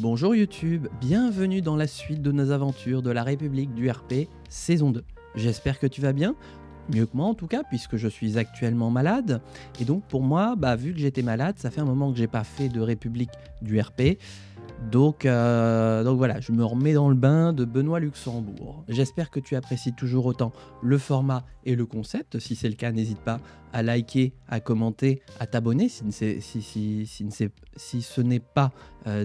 Bonjour YouTube, bienvenue dans la suite de nos aventures de la République du RP, saison 2. J'espère que tu vas bien, mieux que moi en tout cas, puisque je suis actuellement malade. Et donc pour moi, vu que j'étais malade, ça fait un moment que j'ai pas fait de République du RP. Donc voilà, je me remets dans le bain de Benoît Luxembourg. J'espère que tu apprécies toujours autant le format et le concept. Si c'est le cas, n'hésite pas à liker, à commenter, à t'abonner si ce n'est pas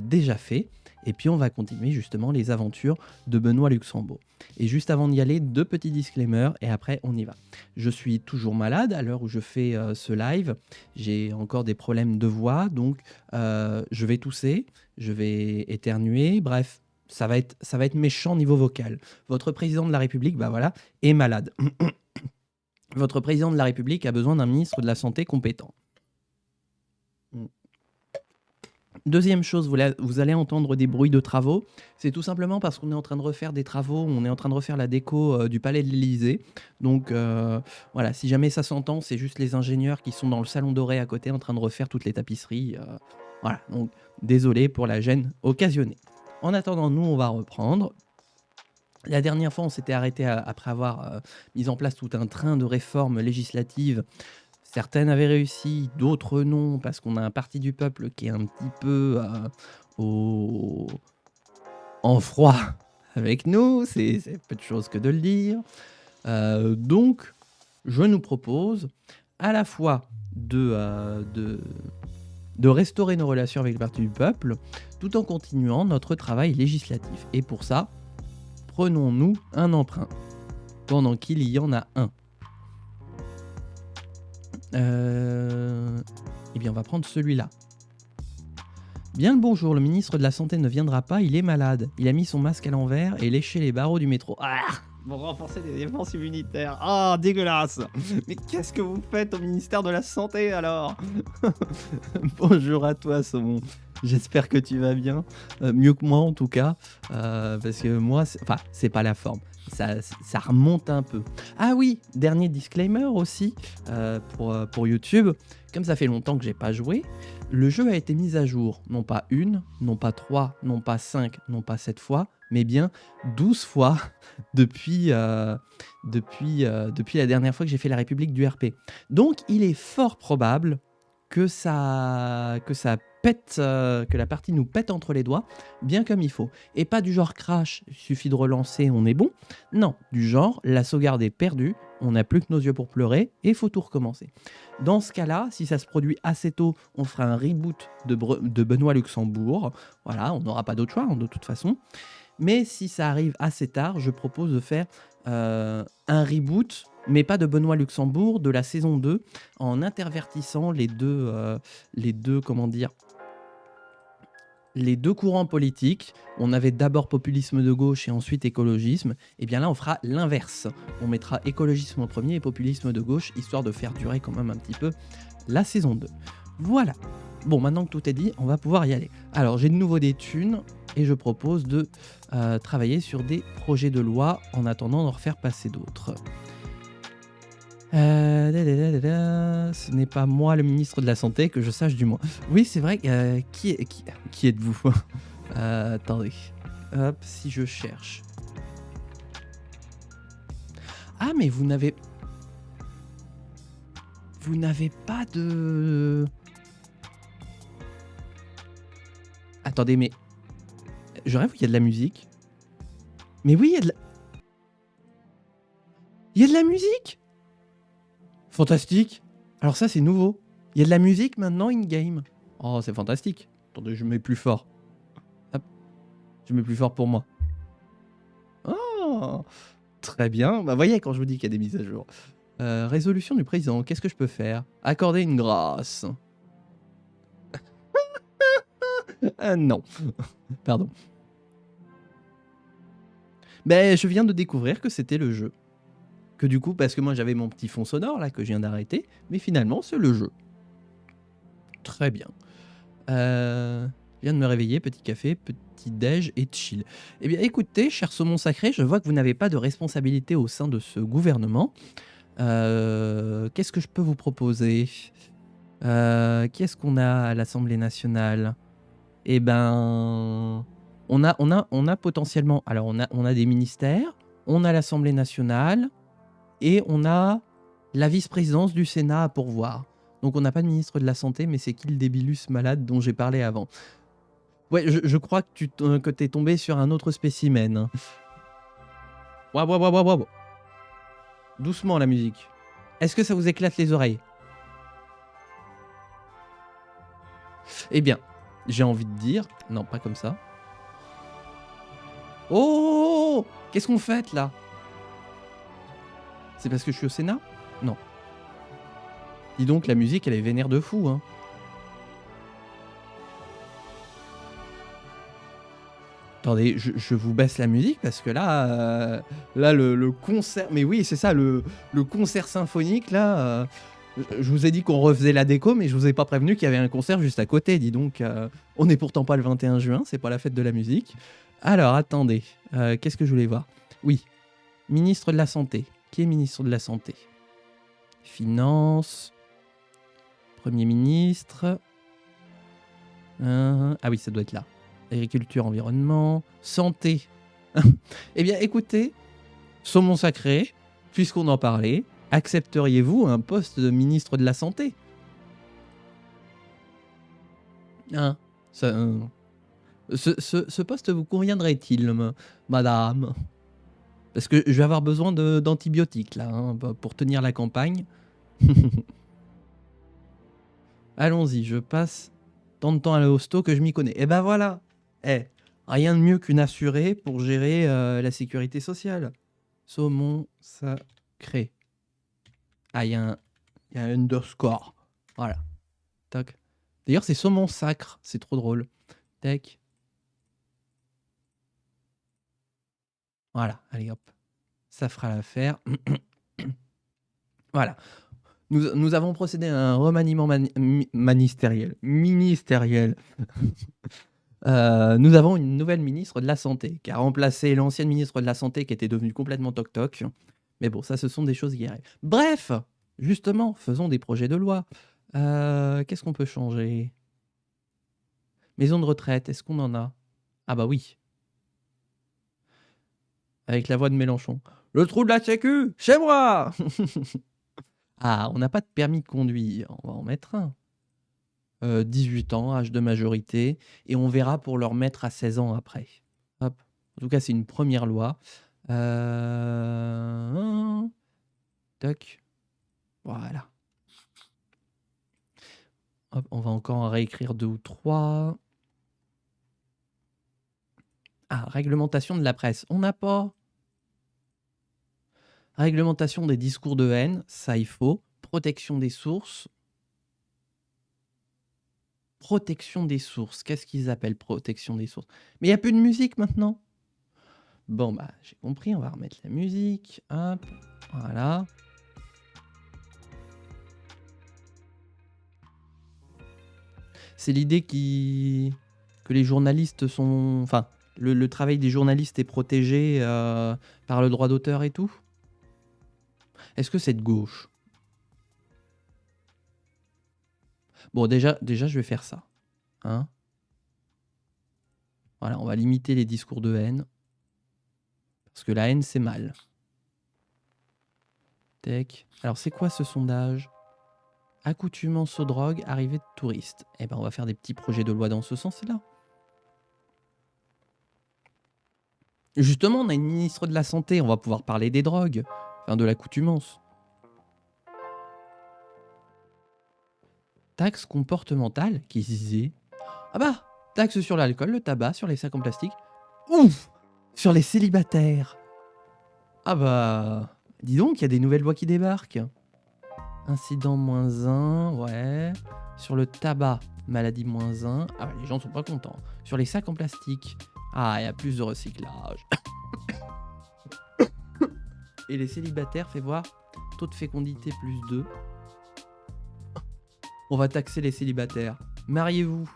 déjà fait. Et puis on va continuer justement les aventures de Benoît Luxembourg. Et juste avant d'y aller, deux petits disclaimers et après on y va. Je suis toujours malade à l'heure où je fais ce live. J'ai encore des problèmes de voix, donc je vais tousser, je vais éternuer, bref, ça va être méchant niveau vocal. Votre président de la République, est malade. Votre président de la République a besoin d'un ministre de la Santé compétent. Deuxième chose, vous allez entendre des bruits de travaux. C'est tout simplement parce qu'on est en train de refaire des travaux, on est en train de refaire la déco du Palais de l'Élysée. Donc voilà, si jamais ça s'entend, c'est juste les ingénieurs qui sont dans le salon doré à côté en train de refaire toutes les tapisseries. Voilà, donc désolé pour la gêne occasionnée. En attendant, nous, on va reprendre. La dernière fois, on s'était arrêté après avoir mis en place tout un train de réformes législatives. Certaines avaient réussi, d'autres non, parce qu'on a un parti du peuple qui est un petit peu en froid avec nous, c'est peu de choses que de le dire. Donc, je nous propose à la fois de restaurer nos relations avec le parti du peuple, tout en continuant notre travail législatif. Et pour ça, prenons-nous un emprunt, pendant qu'il y en a un. Eh bien, on va prendre celui-là. Bien le bonjour, le ministre de la Santé ne viendra pas, il est malade. Il a mis son masque à l'envers et léché les barreaux du métro. Ah, pour renforcer les défenses immunitaires. Ah, dégueulasse. Mais qu'est-ce que vous faites au ministère de la Santé alors? Bonjour à toi, Saumon. J'espère que tu vas bien. Mieux que moi en tout cas. Parce que moi, c'est pas la forme. Ça remonte un peu. Ah oui, dernier disclaimer aussi pour YouTube. Comme ça fait longtemps que j'ai pas joué, le jeu a été mis à jour. Non pas une, non pas 3, non pas 5, non pas 7 fois, mais bien 12 fois depuis la dernière fois que j'ai fait la République du RP. Donc il est fort probable que ça pète, que la partie nous pète entre les doigts, bien comme il faut. Et pas du genre crash, il suffit de relancer, on est bon. Non, du genre la sauvegarde est perdue, on n'a plus que nos yeux pour pleurer et il faut tout recommencer. Dans ce cas-là, si ça se produit assez tôt, on fera un reboot de Benoît Luxembourg. Voilà, on n'aura pas d'autre choix de toute façon. Mais si ça arrive assez tard, je propose de faire un reboot, mais pas de Benoît Luxembourg, de la saison 2, en intervertissant les deux courants politiques. On avait d'abord populisme de gauche et ensuite écologisme. Et bien là, on fera l'inverse. On mettra écologisme en premier et populisme de gauche, histoire de faire durer quand même un petit peu la saison 2. Voilà. Bon, maintenant que tout est dit, on va pouvoir y aller. Alors, j'ai de nouveau des thunes et je propose de travailler sur des projets de loi en attendant d'en refaire passer d'autres. Ce n'est pas moi le ministre de la Santé, que je sache du moins. Oui, c'est vrai. Qui êtes-vous? Attendez. Hop, si je cherche. Ah, mais vous n'avez pas de... Attendez, mais... Je rêve qu'il y a de la musique. Mais oui, il y a de la... Il y a de la musique! Fantastique. Alors ça, c'est nouveau. Il y a de la musique maintenant in-game. Oh, c'est fantastique. Attendez, je mets plus fort. Hop. Je mets plus fort pour moi. Oh, très bien. Voyez, quand je vous dis qu'il y a des mises à jour. Résolution du président. Qu'est-ce que je peux faire? Accorder une grâce. Non. Pardon. Je viens de découvrir que c'était le jeu. Que du coup, parce que moi j'avais mon petit fond sonore là que je viens d'arrêter, mais finalement c'est le jeu. Très bien. Je viens de me réveiller, petit café, petit déj et chill. Eh bien écoutez, cher saumon sacré, je vois que vous n'avez pas de responsabilité au sein de ce gouvernement. Qu'est-ce que je peux vous proposer? Qui est-ce qu'on a à l'Assemblée nationale? Eh ben, on a potentiellement... Alors, on a des ministères, on a l'Assemblée nationale, et on a la vice-présidence du Sénat à pourvoir. Donc, on n'a pas de ministre de la Santé, mais c'est qui le débilus malade dont j'ai parlé avant? Ouais, je crois que t'es tombé sur un autre spécimen. Hein. Waouh, waouh, waouh, waouh. Doucement, la musique. Est-ce que ça vous éclate les oreilles? Eh bien, j'ai envie de dire... Non, pas comme ça. Oh! Qu'est-ce qu'on fait, là? C'est parce que je suis au Sénat? Non. Dis donc, la musique, elle est vénère de fou, hein. Attendez, je vous baisse la musique parce que là, le concert... Mais oui, c'est ça, le concert symphonique, là... je vous ai dit qu'on refaisait la déco, mais je vous ai pas prévenu qu'il y avait un concert juste à côté, dis donc. On n'est pourtant pas le 21 juin, c'est pas la fête de la musique. Alors, attendez, qu'est-ce que je voulais voir? Oui, ministre de la Santé. Qui est ministre de la Santé? Finances... Premier ministre... ah oui, ça doit être là. Agriculture, environnement, santé. Eh bien, écoutez, saumon sacré, puisqu'on en parlait, accepteriez-vous un poste de ministre de la Santé? Hein, ce poste vous conviendrait-il, madame? Parce que je vais avoir besoin d'antibiotiques, là, hein, pour tenir la campagne. Allons-y, je passe tant de temps à l'hosto que je m'y connais. Et ben voilà. Rien de mieux qu'une assurée pour gérer la sécurité sociale. Saumon sacré. Ah, il y a un underscore. Voilà. Tac. D'ailleurs, c'est saumon sacre. C'est trop drôle. Tac. Voilà. Allez, hop. Ça fera l'affaire. Voilà. Nous avons procédé à un remaniement ministériel. Nous avons une nouvelle ministre de la Santé qui a remplacé l'ancienne ministre de la Santé qui était devenue complètement toc-toc. Mais bon, ça, ce sont des choses qui arrivent. Bref, justement, faisons des projets de loi. Qu'est-ce qu'on peut changer? Maison de retraite, est-ce qu'on en a? Ah bah oui. Avec la voix de Mélenchon. Le trou de la sécu, chez moi. Ah, on n'a pas de permis de conduire. On va en mettre un. 18 ans, âge de majorité. Et on verra pour leur mettre à 16 ans après. Hop. En tout cas, c'est une première loi. Toc. Voilà. Hop, on va encore en réécrire 2 ou 3. Ah, réglementation de la presse. On n'a pas. Réglementation des discours de haine. Ça, il faut. Protection des sources. Protection des sources. Qu'est-ce qu'ils appellent protection des sources? Mais il n'y a plus de musique maintenant. Bon, bah, j'ai compris. On va remettre la musique. Hop. Voilà. C'est l'idée que les journalistes sont... Enfin, le travail des journalistes est protégé par le droit d'auteur et tout. Est-ce que c'est de gauche? Bon, déjà, je vais faire ça. Hein? Voilà, on va limiter les discours de haine. Parce que la haine, c'est mal. Tac. Alors, c'est quoi ce sondage? Accoutumance aux drogues, arrivée de touristes. Eh ben, on va faire des petits projets de loi dans ce sens-là. Justement, on a une ministre de la Santé, on va pouvoir parler des drogues. Enfin, de l'accoutumance. Taxe comportementale, qui se disait... Ah bah, taxe sur l'alcool, le tabac, sur les sacs en plastique. Ouf! Sur les célibataires. Ah bah... Dis donc, il y a des nouvelles lois qui débarquent. Incident -1, ouais. Sur le tabac, maladie -1. Ah bah, les gens sont pas contents. Sur les sacs en plastique. Ah, il y a plus de recyclage. Et les célibataires, fais voir. Taux de fécondité +2. On va taxer les célibataires. Mariez-vous.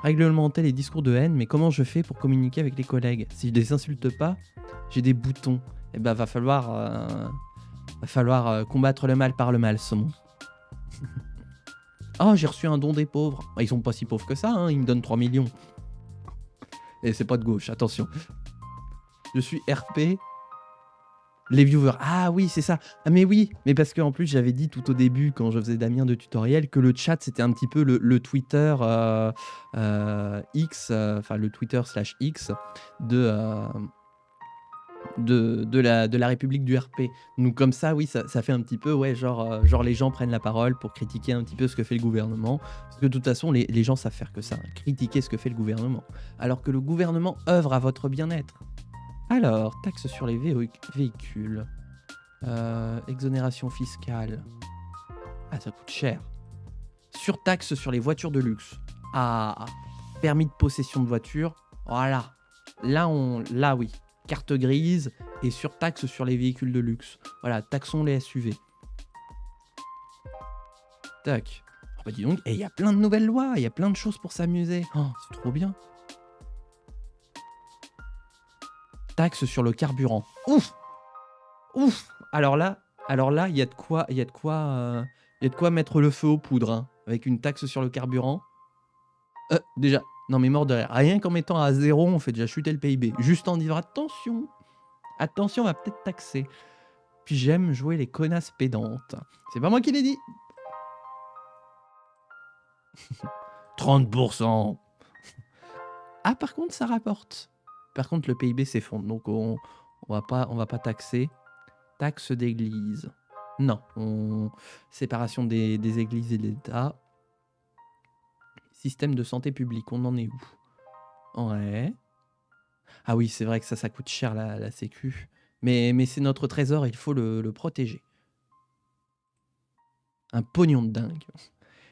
Réglementer les discours de haine, mais comment je fais pour communiquer avec les collègues? Si je les insulte pas, j'ai des boutons. Eh ben, va falloir combattre le mal par le mal, saumon. Oh, j'ai reçu un don des pauvres. Bah, ils sont pas si pauvres que ça, hein. Ils me donnent 3 millions. Et c'est pas de gauche, attention. Je suis RP. Les viewers. Ah oui, c'est ça. Ah mais oui, mais parce qu'en plus, j'avais dit tout au début, quand je faisais Damien de tutoriel, que le chat, c'était un petit peu le Twitter X, enfin le Twitter / X de la République du RP. Donc comme ça, oui, ça fait un petit peu, ouais, genre les gens prennent la parole pour critiquer un petit peu ce que fait le gouvernement. Parce que de toute façon, les gens savent faire que ça, critiquer ce que fait le gouvernement. Alors que le gouvernement œuvre à votre bien-être. Alors, taxe sur les véhicules. Exonération fiscale. Ah, ça coûte cher. Surtaxe sur les voitures de luxe. Ah, permis de possession de voiture. Voilà. Là, oui. Carte grise et surtaxe sur les véhicules de luxe. Voilà, taxons les SUV. Tac. Oh bah dis donc, et il y a plein de nouvelles lois, il y a plein de choses pour s'amuser. Oh, c'est trop bien. Taxe sur le carburant. Ouf. Ouf. Alors là, il y a de quoi mettre le feu aux poudres, hein, avec une taxe sur le carburant. Déjà, non mais mort de rire. Rien qu'en mettant à 0, on fait déjà chuter le PIB. Juste en disant attention, on va peut-être taxer. Puis j'aime jouer les connasses pédantes. C'est pas moi qui l'ai dit. 30%. Ah, par contre, ça rapporte. Par contre, le PIB s'effondre, donc on va pas taxer. Taxe d'église. Non, séparation des églises et de l'État. Système de santé publique, on en est où? Ouais. Ah oui, c'est vrai que ça coûte cher la sécu. Mais c'est notre trésor, il faut le protéger. Un pognon de dingue.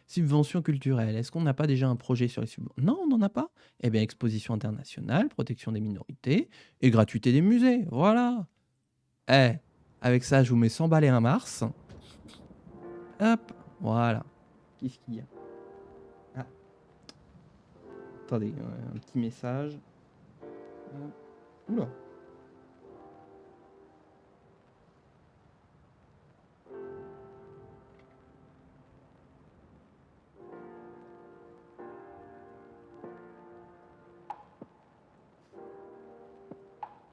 Subvention culturelle. Est-ce qu'on n'a pas déjà un projet sur les subventions? Non, on n'en a pas. Eh bien, exposition internationale, protection des minorités et gratuité des musées. Voilà. Avec ça, je vous mets 100 balles et un Mars. Hop, voilà. Qu'est-ce qu'il y a? Ah. Attendez, un petit message. Oula.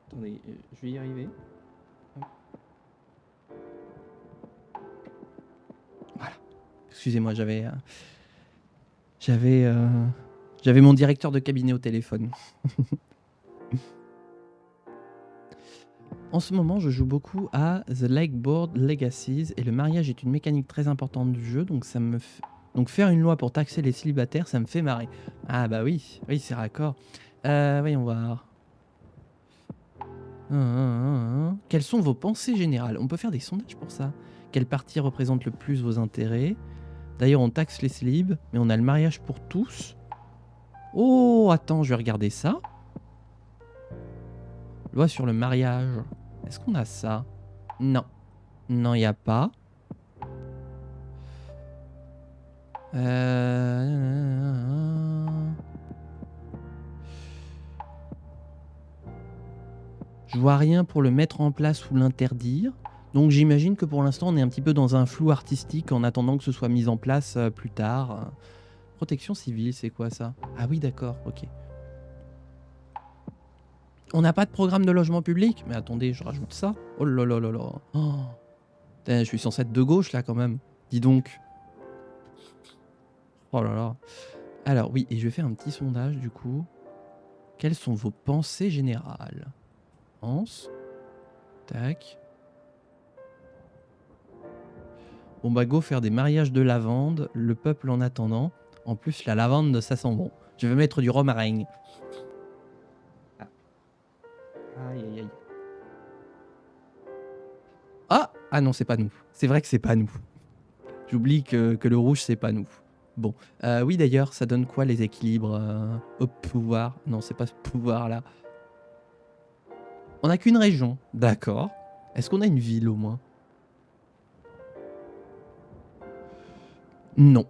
Attendez, je vais y arriver. Hop. Voilà. Excusez-moi, j'avais mon directeur de cabinet au téléphone. En ce moment, je joue beaucoup à The Lakeboard Legacies et le mariage est une mécanique très importante du jeu, donc donc faire une loi pour taxer les célibataires, ça me fait marrer. Ah bah oui, c'est raccord. Voyons voir. Quelles sont vos pensées générales? On peut faire des sondages pour ça. Quelle partie représente le plus vos intérêts? D'ailleurs, on taxe les célibes, mais on a le mariage pour tous. Oh, attends, je vais regarder ça. Loi sur le mariage. Est-ce qu'on a ça? Non. Non, il n'y a pas. Je vois rien pour le mettre en place ou l'interdire. Donc j'imagine que pour l'instant, on est un petit peu dans un flou artistique en attendant que ce soit mis en place plus tard. Protection civile, c'est quoi ça? Ah oui, d'accord, ok. On n'a pas de programme de logement public? Mais attendez, je rajoute ça. Oh là là là là. Oh. Putain, je suis censé être de gauche là quand même. Dis donc. Oh là là. Alors oui, et je vais faire un petit sondage du coup. Quelles sont vos pensées générales? Pense. Tac. Bon bah go faire des mariages de lavande, le peuple en attendant. En plus la lavande ça sent bon. Je vais mettre du romarin. Ah. Aïe aïe aïe. Ah non, c'est pas nous. C'est vrai que c'est pas nous. J'oublie que le rouge c'est pas nous. Bon, oui d'ailleurs, ça donne quoi les équilibres au pouvoir? Non, c'est pas ce pouvoir là. On n'a qu'une région, d'accord. Est-ce qu'on a une ville au moins? Non.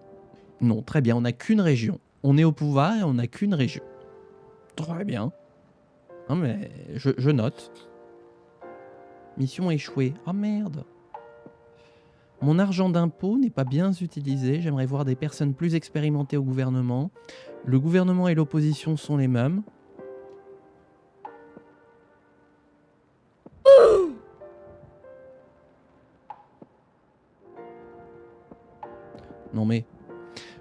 Non, très bien, on n'a qu'une région. On est au pouvoir et on n'a qu'une région. Très bien. Non mais je note. Mission échouée. Oh merde. Mon argent d'impôt n'est pas bien utilisé. J'aimerais voir des personnes plus expérimentées au gouvernement. Le gouvernement et l'opposition sont les mêmes. Non mais...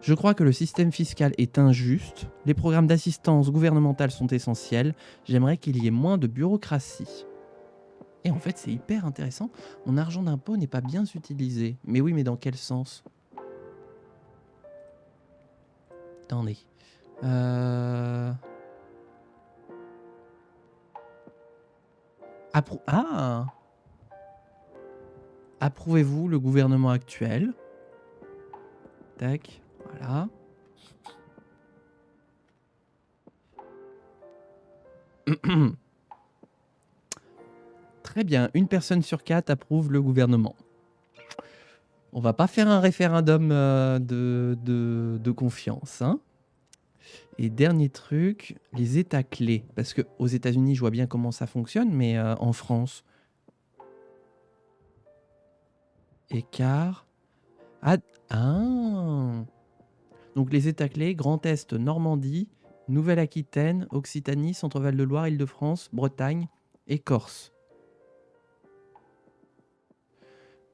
Je crois que le système fiscal est injuste. Les programmes d'assistance gouvernementale sont essentiels. J'aimerais qu'il y ait moins de bureaucratie. Et en fait, c'est hyper intéressant. Mon argent d'impôt n'est pas bien utilisé. Mais oui, mais dans quel sens? Attendez. Ah! Approuvez-vous le gouvernement actuel? Tac, voilà. Très bien, une personne sur 4 approuve le gouvernement. On va pas faire un référendum de confiance, hein. Et dernier truc, les états clés. Parce qu'aux États-Unis, je vois bien comment ça fonctionne, mais en France. Écart. Ah. Donc les états clés, Grand Est, Normandie, Nouvelle-Aquitaine, Occitanie, Centre-Val de Loire, Île-de-France, Bretagne et Corse.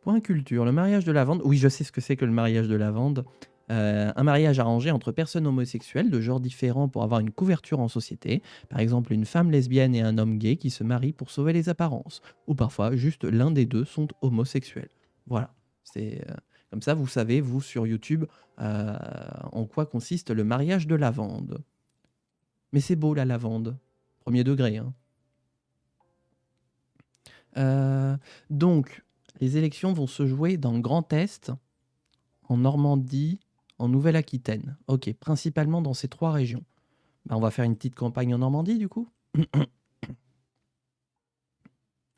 Point culture, le mariage de lavande. Oui, je sais ce que c'est que le mariage de lavande. Un mariage arrangé entre personnes homosexuelles de genres différents pour avoir une couverture en société. Par exemple, une femme lesbienne et un homme gay qui se marient pour sauver les apparences. Ou parfois, juste l'un des deux sont homosexuels. Voilà. C'est comme ça, vous savez, vous, sur YouTube, en quoi consiste le mariage de lavande. Mais c'est beau, la lavande. Premier degré, hein. Donc, les élections vont se jouer dans le Grand Est, en Normandie, en Nouvelle-Aquitaine. Ok, principalement dans ces 3 régions. Bah, on va faire une petite campagne en Normandie, du coup.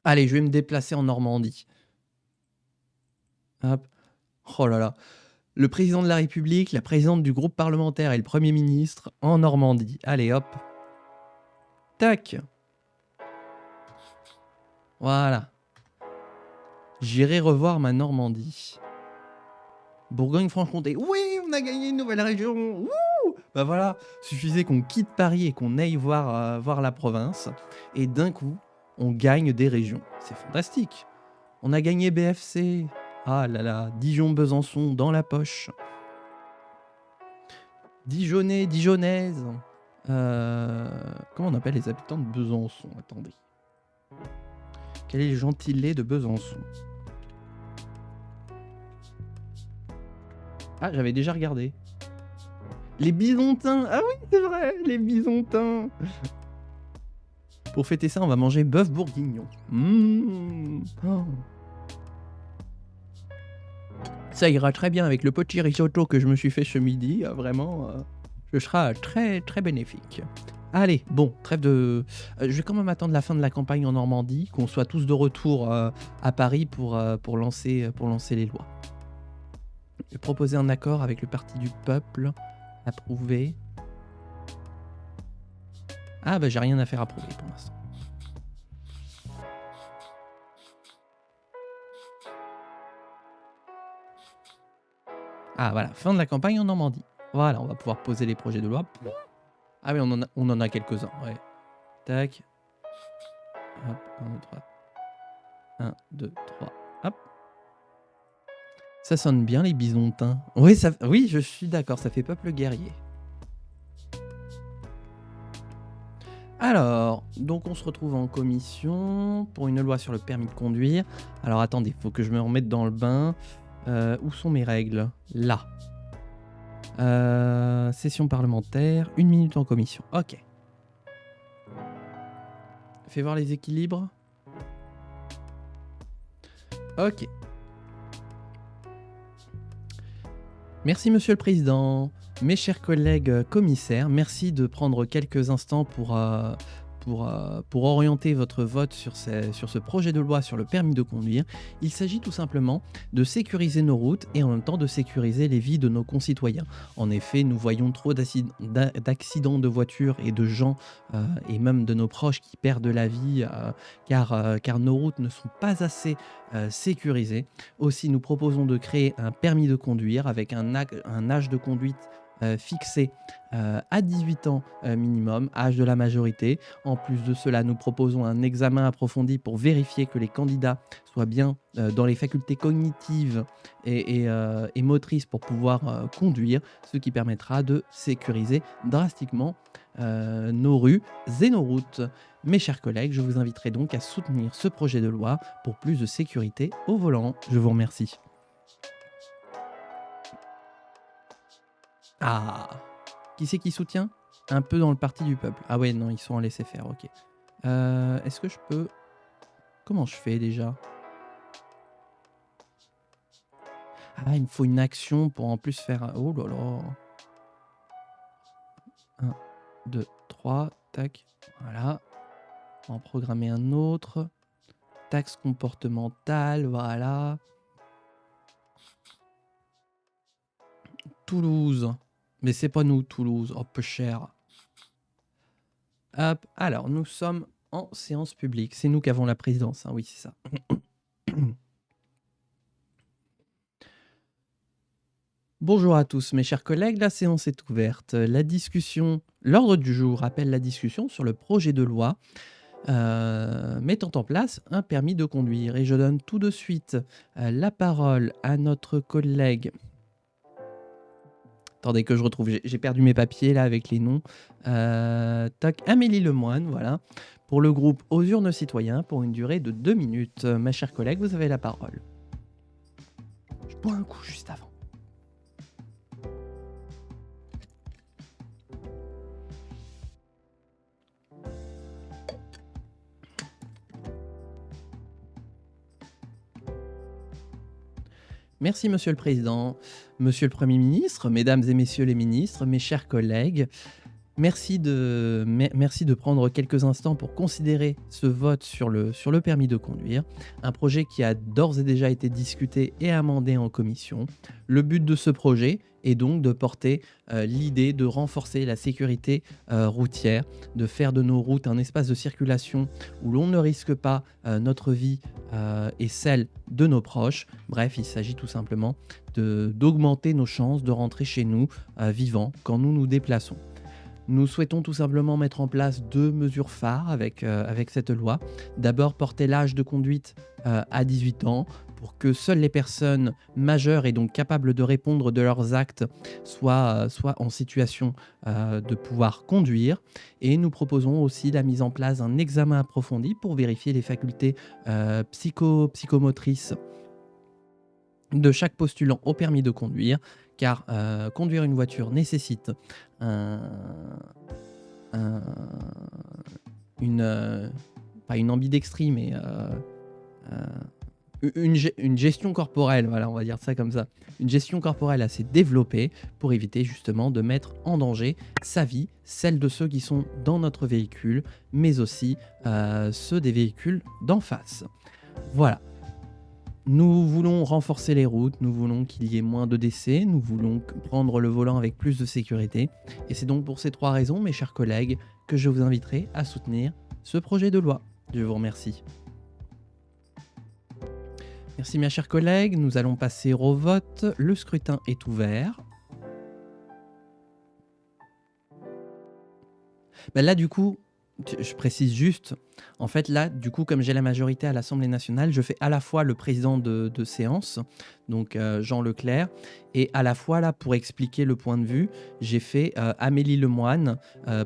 Allez, je vais me déplacer en Normandie. Hop. Oh là là. Le président de la République, la présidente du groupe parlementaire et le Premier ministre en Normandie. Allez, hop. Tac. Voilà. J'irai revoir ma Normandie. Bourgogne-Franche-Comté. Oui, on a gagné une nouvelle région. Wouh! Bah voilà, suffisait qu'on quitte Paris et qu'on aille voir la province. Et d'un coup, on gagne des régions. C'est fantastique. On a gagné BFC. Ah là là, Dijon-Besançon dans la poche. Dijonais, Dijonnaise. Comment on appelle les habitants de Besançon? Attendez. Quel est le gentilé de Besançon? Ah, j'avais déjà regardé. Les Bisontins. Ah oui, c'est vrai, les Bisontins. Pour fêter ça, on va manger bœuf bourguignon. Oh. Ça ira très bien avec le petit risotto que je me suis fait ce midi. Vraiment, ce sera très, très bénéfique. Allez, bon, trêve de... je vais quand même attendre la fin de la campagne en Normandie, qu'on soit tous de retour à Paris pour lancer les lois. Je vais proposer un accord avec le Parti du Peuple. Approuvé. Ah bah j'ai rien à faire approuver pour l'instant. Ah voilà, fin de la campagne en Normandie. Voilà, on va pouvoir poser les projets de loi. Ah oui, on en a quelques-uns, ouais. Tac. Hop, 1, 2, 3. 1, 2, 3. Hop. Ça sonne bien les bisontins. Oui, oui, je suis d'accord, ça fait peuple guerrier. Alors, donc on se retrouve en commission pour une loi sur le permis de conduire. Alors attendez, il faut que je me remette dans le bain. Où sont mes règles? Là. Session parlementaire, 1 minute en commission. Ok. Fais voir les équilibres. Ok. Merci Monsieur le Président. Mes chers collègues commissaires, merci de prendre quelques instants pour pour orienter votre vote sur ce projet de loi sur le permis de conduire. Il s'agit tout simplement de sécuriser nos routes et en même temps de sécuriser les vies de nos concitoyens. En effet, nous voyons trop d'accidents de voitures et de gens et même de nos proches qui perdent la vie car nos routes ne sont pas assez sécurisées. Aussi, nous proposons de créer un permis de conduire avec un âge de conduite fixé à 18 ans minimum, âge de la majorité. En plus de cela, nous proposons un examen approfondi pour vérifier que les candidats soient bien dans les facultés cognitives et motrices pour pouvoir conduire, ce qui permettra de sécuriser drastiquement nos rues et nos routes. Mes chers collègues, je vous inviterai donc à soutenir ce projet de loi pour plus de sécurité au volant. Je vous remercie. Ah, qui c'est qui soutient? Un peu dans le parti du peuple. Ah ouais, non, ils sont en laisser-faire, ok. Est-ce que je peux... Comment je fais déjà? Ah, il me faut une action pour en plus faire... Oh là là. 1, 2, 3, tac, voilà. On va en programmer un autre. Taxe comportementale, voilà. Toulouse. Mais c'est pas nous, Toulouse. Oh, peu cher. Hop, alors, nous sommes en séance publique. C'est nous qui avons la présidence, hein. Oui, c'est ça. Bonjour à tous, mes chers collègues. La séance est ouverte. L'ordre du jour appelle la discussion sur le projet de loi mettant en place un permis de conduire. Et je donne tout de suite la parole à notre collègue... Attendez que je retrouve, j'ai perdu mes papiers là avec les noms. Tac, Amélie Lemoine, voilà, pour le groupe Aux Urnes Citoyens, pour une durée de 2 minutes. Ma chère collègue, vous avez la parole. Je bois un coup juste avant. Merci Monsieur le Président, Monsieur le Premier ministre, Mesdames et Messieurs les ministres, mes chers collègues. Merci de prendre quelques instants pour considérer ce vote sur le permis de conduire, un projet qui a d'ores et déjà été discuté et amendé en commission. Le but de ce projet est donc de porter l'idée de renforcer la sécurité routière, de faire de nos routes un espace de circulation où l'on ne risque pas notre vie et celle de nos proches. Bref, il s'agit tout simplement d'augmenter nos chances de rentrer chez nous vivants quand nous nous déplaçons. Nous souhaitons tout simplement mettre en place 2 mesures phares avec cette loi. D'abord, porter l'âge de conduite à 18 ans pour que seules les personnes majeures et donc capables de répondre de leurs actes soient en situation de pouvoir conduire. Et nous proposons aussi la mise en place d'un examen approfondi pour vérifier les facultés psychomotrices de chaque postulant au permis de conduire, car conduire une voiture nécessite pas une ambidextrie, mais une gestion corporelle, voilà, on va dire ça comme ça, une gestion corporelle assez développée pour éviter justement de mettre en danger sa vie, celle de ceux qui sont dans notre véhicule, mais aussi ceux des véhicules d'en face. Voilà. Nous voulons renforcer les routes, nous voulons qu'il y ait moins de décès, nous voulons prendre le volant avec plus de sécurité. Et c'est donc pour ces 3 raisons, mes chers collègues, que je vous inviterai à soutenir ce projet de loi. Je vous remercie. Merci mes chers collègues, nous allons passer au vote. Le scrutin est ouvert. Là du coup, je précise juste, en fait là, du coup, comme j'ai la majorité à l'Assemblée nationale, je fais à la fois le président de séance, donc Jean Leclerc, et à la fois là, pour expliquer le point de vue, j'ai fait Amélie Lemoine,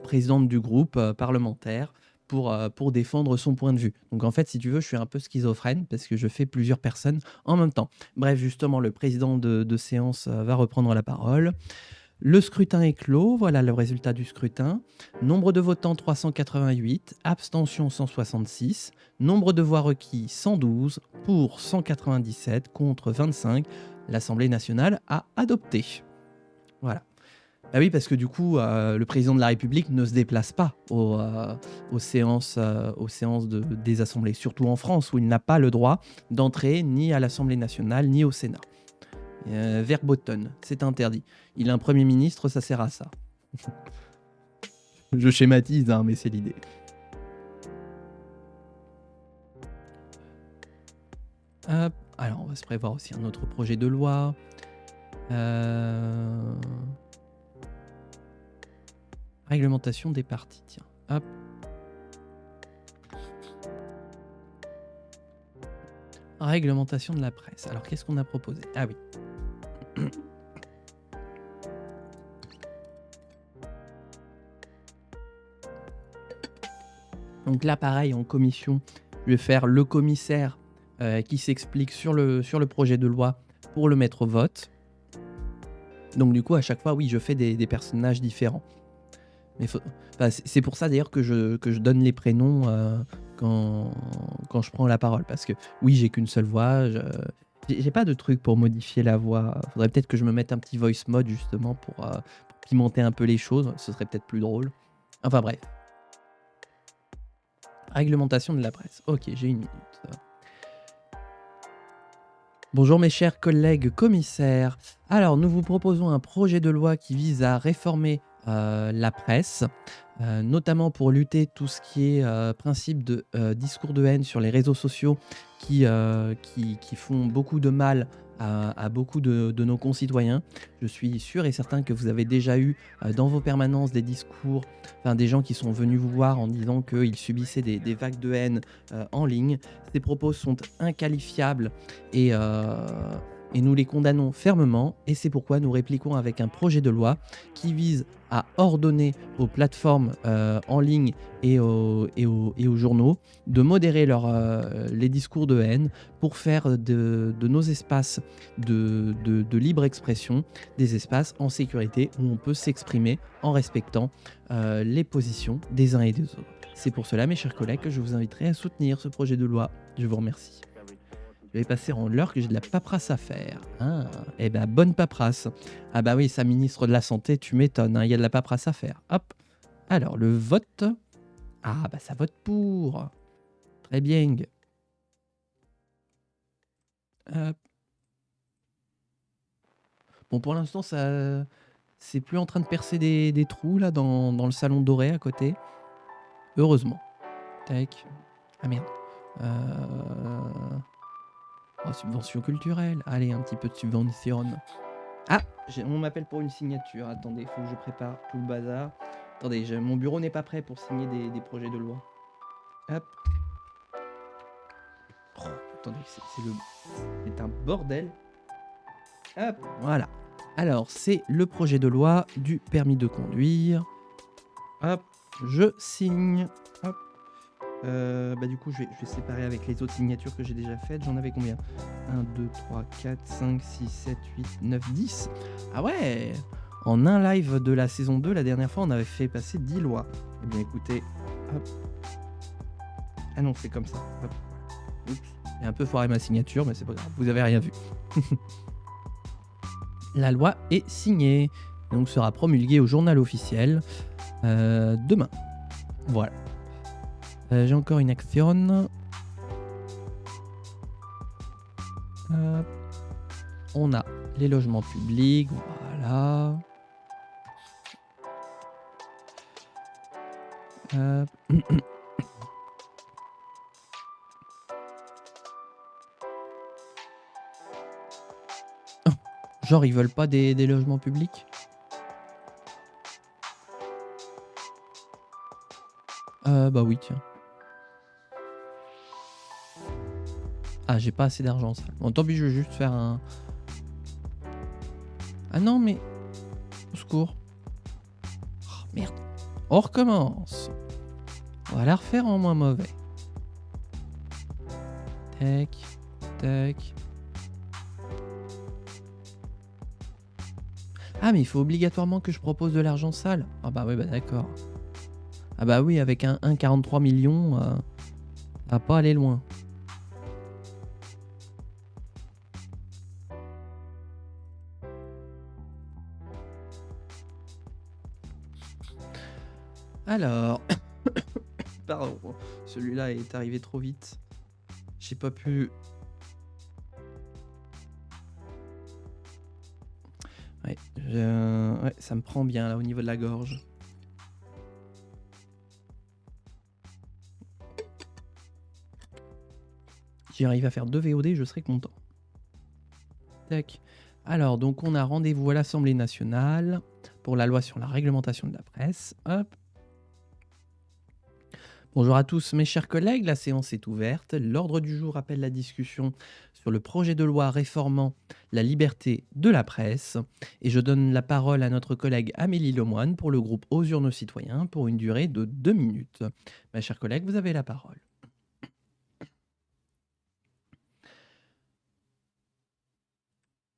présidente du groupe parlementaire, pour défendre son point de vue. Donc en fait, si tu veux, je suis un peu schizophrène parce que je fais plusieurs personnes en même temps. Bref, justement, le président de séance va reprendre la parole. Le scrutin est clos, voilà le résultat du scrutin. Nombre de votants 388, abstention 166, nombre de voix requis 112, pour 197, contre 25. L'Assemblée nationale a adopté. Voilà. Ah oui, parce que du coup, le président de la République ne se déplace pas aux séances des assemblées, surtout en France, où il n'a pas le droit d'entrer ni à l'Assemblée nationale, ni au Sénat. Verboten, c'est interdit. Il a un Premier ministre, ça sert à ça. Je schématise, hein, mais c'est l'idée. Hop. Alors, on va se prévoir aussi un autre projet de loi. Réglementation des partis, tiens. Hop. Réglementation de la presse. Alors, qu'est-ce qu'on a proposé? Ah oui. Donc là, pareil, en commission, je vais faire le commissaire qui s'explique sur le projet de loi pour le mettre au vote. Donc du coup, à chaque fois, oui, je fais des personnages différents. Mais c'est pour ça d'ailleurs que je donne les prénoms quand je prends la parole. Parce que oui, j'ai qu'une seule voix. J'ai pas de truc pour modifier la voix. Faudrait peut-être que je me mette un petit voice mode justement pour pimenter un peu les choses. Ce serait peut-être plus drôle. Enfin bref. Réglementation de la presse. Ok, j'ai une minute. Bonjour mes chers collègues commissaires. Alors, nous vous proposons un projet de loi qui vise à réformer la presse, notamment pour lutter tout ce qui est principe de discours de haine sur les réseaux sociaux qui font beaucoup de mal à beaucoup de nos concitoyens. Je suis sûr et certain que vous avez déjà eu dans vos permanences des discours, enfin des gens qui sont venus vous voir en disant qu'ils subissaient des vagues de haine en ligne. Ces propos sont inqualifiables et nous les condamnons fermement, et c'est pourquoi nous répliquons avec un projet de loi qui vise à ordonner aux plateformes en ligne et aux journaux de modérer les discours de haine pour faire de nos espaces de libre expression des espaces en sécurité où on peut s'exprimer en respectant les positions des uns et des autres. C'est pour cela, mes chers collègues, que je vous inviterai à soutenir ce projet de loi. Je vous remercie. Je vais passer en l'heure que j'ai de la paperasse à faire. Ah, eh ben bonne paperasse. Ah bah oui, ça, ministre de la Santé, tu m'étonnes, hein, il y a de la paperasse à faire. Hop. Alors, le vote. Ah bah ça vote pour. Très bien. Hop. Bon, pour l'instant, ça, c'est plus en train de percer des trous là dans le salon doré à côté. Heureusement. Tac. Ah merde. Oh, subvention culturelle. Allez, un petit peu de subvention. Ah, on m'appelle pour une signature. Attendez, il faut que je prépare tout le bazar. Attendez, mon bureau n'est pas prêt pour signer des projets de loi. Hop. Oh, attendez, c'est un bordel. Hop, voilà. Alors, c'est le projet de loi du permis de conduire. Hop, je signe. Hop. Bah du coup, je vais séparer avec les autres signatures que j'ai déjà faites. J'en avais combien? 1, 2, 3, 4, 5, 6, 7, 8, 9, 10. Ah ouais! En un live de la saison 2, la dernière fois, on avait fait passer 10 lois. Eh bien écoutez, hop. Ah non, c'est comme ça. Hop. Oups. J'ai un peu foiré ma signature, mais c'est pas grave, vous avez rien vu. La loi est signée, donc sera promulguée au journal officiel demain. Voilà. J'ai encore une action. On a les logements publics, voilà. Genre, ils veulent pas des logements publics? Bah oui, tiens. Ah, j'ai pas assez d'argent, ça. Bon, tant pis, je vais juste faire un... Ah non, mais... Au secours. Oh, merde. On recommence. On va la refaire en moins mauvais. Tac, tac. Ah, mais il faut obligatoirement que je propose de l'argent sale. Ah bah oui, bah d'accord. Ah bah oui, avec un 1,43 millions, ça va pas aller loin. Alors, pardon, celui-là est arrivé trop vite. J'ai pas pu. Ouais, ouais, ça me prend bien là au niveau de la gorge. Si j'arrive à faire 2 VOD, je serai content. Tac. Alors, donc on a rendez-vous à l'Assemblée nationale pour la loi sur la réglementation de la presse. Hop. Bonjour à tous mes chers collègues, la séance est ouverte. L'ordre du jour appelle la discussion sur le projet de loi réformant la liberté de la presse. Et je donne la parole à notre collègue Amélie Lemoine pour le groupe Aux urnes citoyens pour une durée de 2 minutes. Ma chère collègue, vous avez la parole.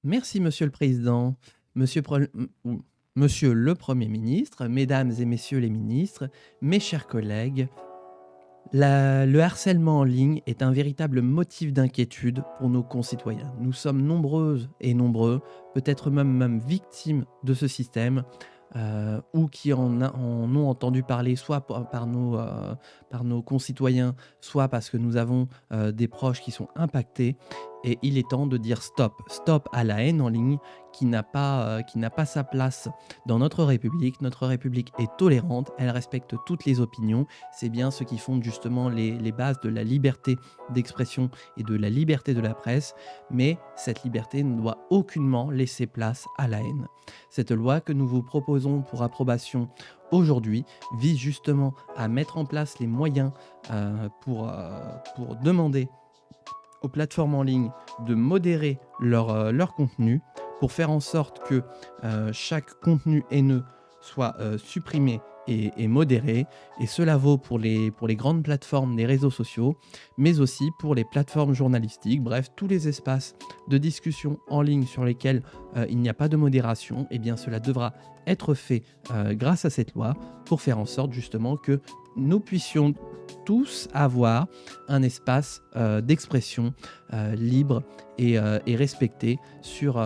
Merci Monsieur le Président, Monsieur le Premier ministre, Mesdames et Messieurs les ministres, mes chers collègues. Le harcèlement en ligne est un véritable motif d'inquiétude pour nos concitoyens. Nous sommes nombreuses et nombreux, peut-être même victimes de ce système, ou qui en ont entendu parler soit par nos concitoyens, soit parce que nous avons des proches qui sont impactés. Et il est temps de dire stop. Stop à la haine en ligne qui n'a pas sa place dans notre République. Notre République est tolérante, elle respecte toutes les opinions. C'est bien ce qui fonde justement les bases de la liberté d'expression et de la liberté de la presse. Mais cette liberté ne doit aucunement laisser place à la haine. Cette loi que nous vous proposons pour approbation aujourd'hui vise justement à mettre en place les moyens pour demander aux plateformes en ligne de modérer leur contenu pour faire en sorte que chaque contenu haineux soit supprimé et modéré. Et cela vaut pour les grandes plateformes des réseaux sociaux, mais aussi pour les plateformes journalistiques, bref, tous les espaces de discussion en ligne sur lesquels il n'y a pas de modération. Eh bien, cela devra être fait grâce à cette loi pour faire en sorte justement que nous puissions tous avoir un espace d'expression libre et respecté sur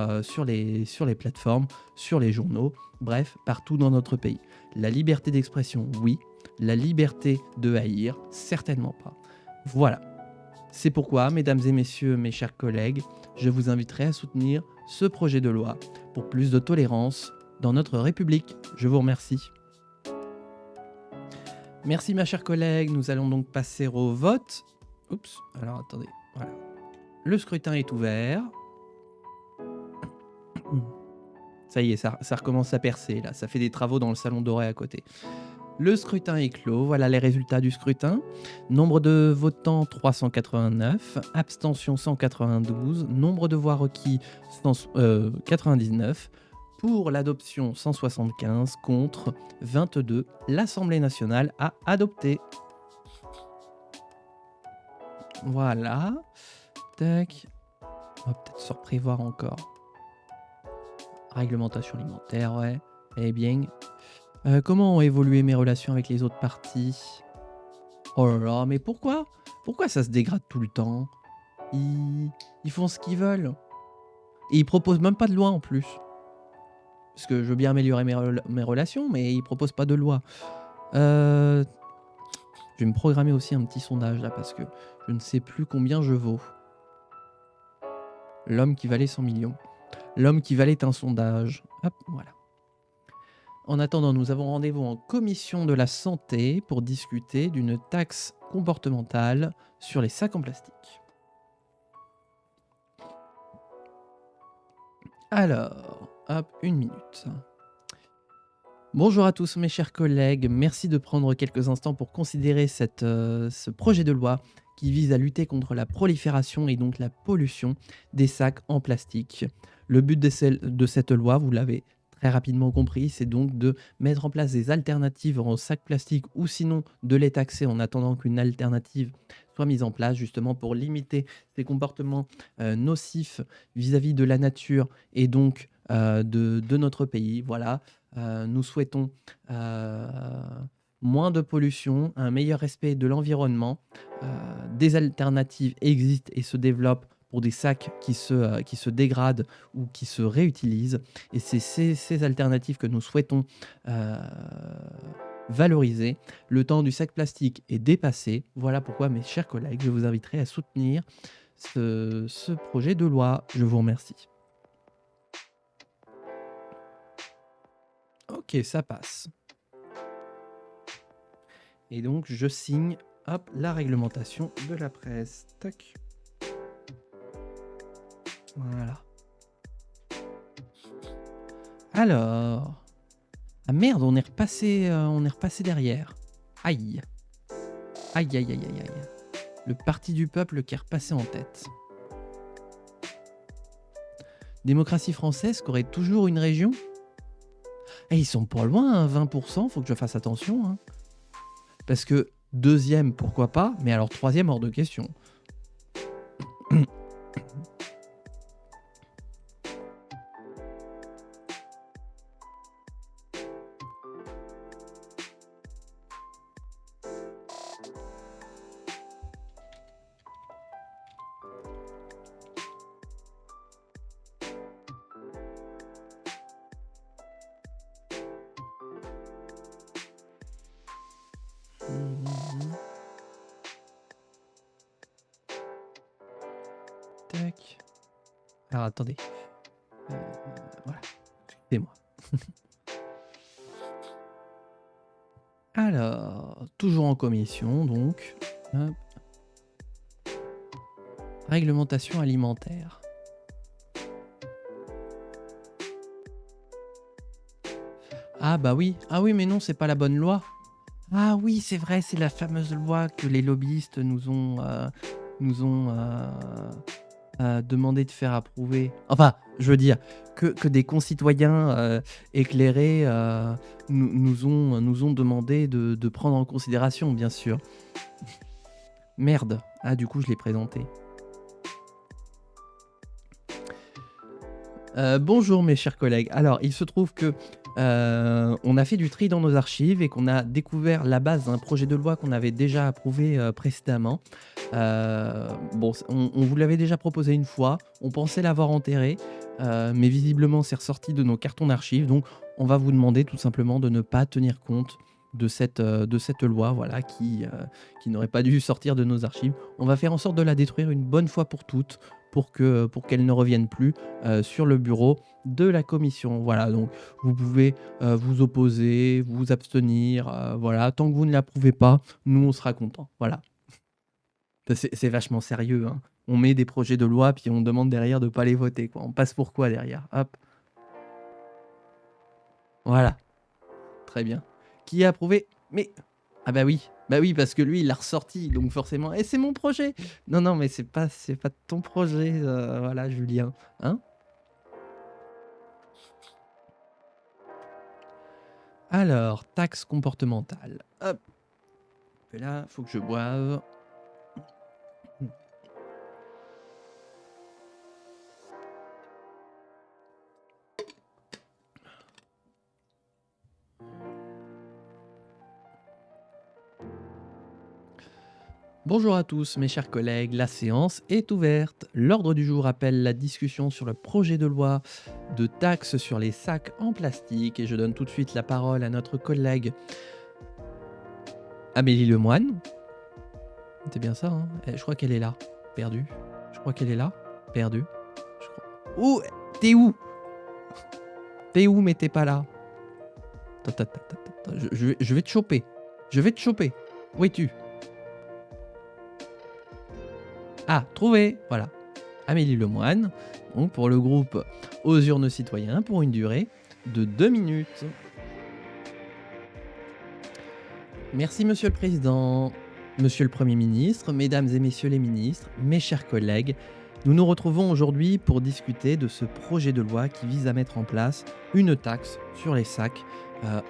les plateformes, sur les journaux, bref, partout dans notre pays. La liberté d'expression, oui. La liberté de haïr, certainement pas. Voilà. C'est pourquoi, mesdames et messieurs, mes chers collègues, je vous inviterai à soutenir ce projet de loi pour plus de tolérance dans notre République. Je vous remercie. Merci ma chère collègue, nous allons donc passer au vote. Oups, alors attendez, voilà. Le scrutin est ouvert. Ça y est, ça recommence à percer là, ça fait des travaux dans le salon doré à côté. Le scrutin est clos, voilà les résultats du scrutin. Nombre de votants 389, abstention 192, nombre de voix requis 99. Pour l'adoption 175, contre 22. L'Assemblée nationale a adopté. Voilà. Tac. On va peut-être se reprévoir encore. Réglementation alimentaire, ouais. Eh bien. Comment ont évolué mes relations avec les autres partis? Oh là là, mais pourquoi? Pourquoi ça se dégrade tout le temps? Ils font ce qu'ils veulent. Et ils proposent même pas de loi en plus. Parce que je veux bien améliorer mes relations, mais ils proposent pas de loi. Je vais me programmer aussi un petit sondage là, parce que je ne sais plus combien je vaux. L'homme qui valait 100 millions. L'homme qui valait un sondage. Hop, voilà. En attendant, nous avons rendez-vous en commission de la santé pour discuter d'une taxe comportementale sur les sacs en plastique. Alors, hop, 1 minute. Bonjour à tous mes chers collègues, merci de prendre quelques instants pour considérer ce projet de loi qui vise à lutter contre la prolifération et donc la pollution des sacs en plastique. Le but de cette loi, vous l'avez très rapidement compris, c'est donc de mettre en place des alternatives aux sacs plastiques ou sinon de les taxer en attendant qu'une alternative soit mise en place justement pour limiter ces comportements nocifs vis-à-vis de la nature et donc de notre pays. Voilà. Nous souhaitons moins de pollution, un meilleur respect de l'environnement. Des alternatives existent et se développent pour des sacs qui se dégradent ou qui se réutilisent. Et c'est ces alternatives que nous souhaitons valorisé. Le temps du sac plastique est dépassé. Voilà pourquoi, mes chers collègues, je vous inviterai à soutenir ce projet de loi. Je vous remercie. Ok, ça passe. Et donc, je signe, hop, la réglementation de la presse. Tac. Voilà. Alors. Ah merde, on est repassé derrière. Aïe. Aïe, aïe, aïe, aïe, aïe. Le parti du peuple qui est repassé en tête. Démocratie française qui aurait toujours une région. Eh, ils sont pas loin, hein, 20%, faut que je fasse attention. Hein. Parce que deuxième, pourquoi pas, mais alors troisième, hors de question. Tac. Alors attendez. Voilà. Excusez-moi. Alors, toujours en commission, donc. Hop. Réglementation alimentaire. Ah bah oui. Ah oui, mais non, c'est pas la bonne loi. Ah oui, c'est vrai, c'est la fameuse loi que les lobbyistes nous ont demandé de faire approuver. Enfin, je veux dire, que des concitoyens éclairés nous ont demandé de prendre en considération, bien sûr. Merde. Ah, du coup, je l'ai présenté. Bonjour mes chers collègues. Alors, il se trouve que on a fait du tri dans nos archives et qu'on a découvert la base d'un projet de loi qu'on avait déjà approuvé précédemment. Bon, on vous l'avait déjà proposé une fois, on pensait l'avoir enterré, mais visiblement c'est ressorti de nos cartons d'archives, donc on va vous demander tout simplement de ne pas tenir compte de cette loi, voilà, qui n'aurait pas dû sortir de nos archives. On va faire en sorte de la détruire une bonne fois pour toutes, pour qu'elle ne revienne plus sur le bureau de la commission. Voilà, donc vous pouvez vous opposer, vous abstenir, voilà, tant que vous ne l'approuvez pas, nous on sera contents. Voilà. C'est vachement sérieux, hein. On met des projets de loi puis on demande derrière de pas les voter, quoi. On passe pour quoi derrière? Hop. Voilà. Très bien. Qui a approuvé? Mais ah bah oui, parce que lui il l'a ressorti, donc forcément. Et c'est mon projet. Non, mais c'est pas ton projet, voilà, Julien, hein? Alors, taxe comportementale. Hop. Et là, faut que je boive. Bonjour à tous mes chers collègues, la séance est ouverte. L'ordre du jour appelle la discussion sur le projet de loi de taxe sur les sacs en plastique et je donne tout de suite la parole à notre collègue Amélie Lemoine. C'est bien ça, hein? Je crois qu'elle est là, perdue. Je crois qu'elle est là, perdue. Ouh, t'es où? T'es où mais t'es pas là? Attends, je vais te choper. Je vais te choper. Où es-tu? Ah, trouvé. Voilà. Amélie Lemoine, donc pour le groupe Aux urnes citoyens, pour une durée de 2 minutes. Merci Monsieur le Président, Monsieur le Premier ministre, Mesdames et Messieurs les ministres, mes chers collègues. Nous nous retrouvons aujourd'hui pour discuter de ce projet de loi qui vise à mettre en place une taxe sur les sacs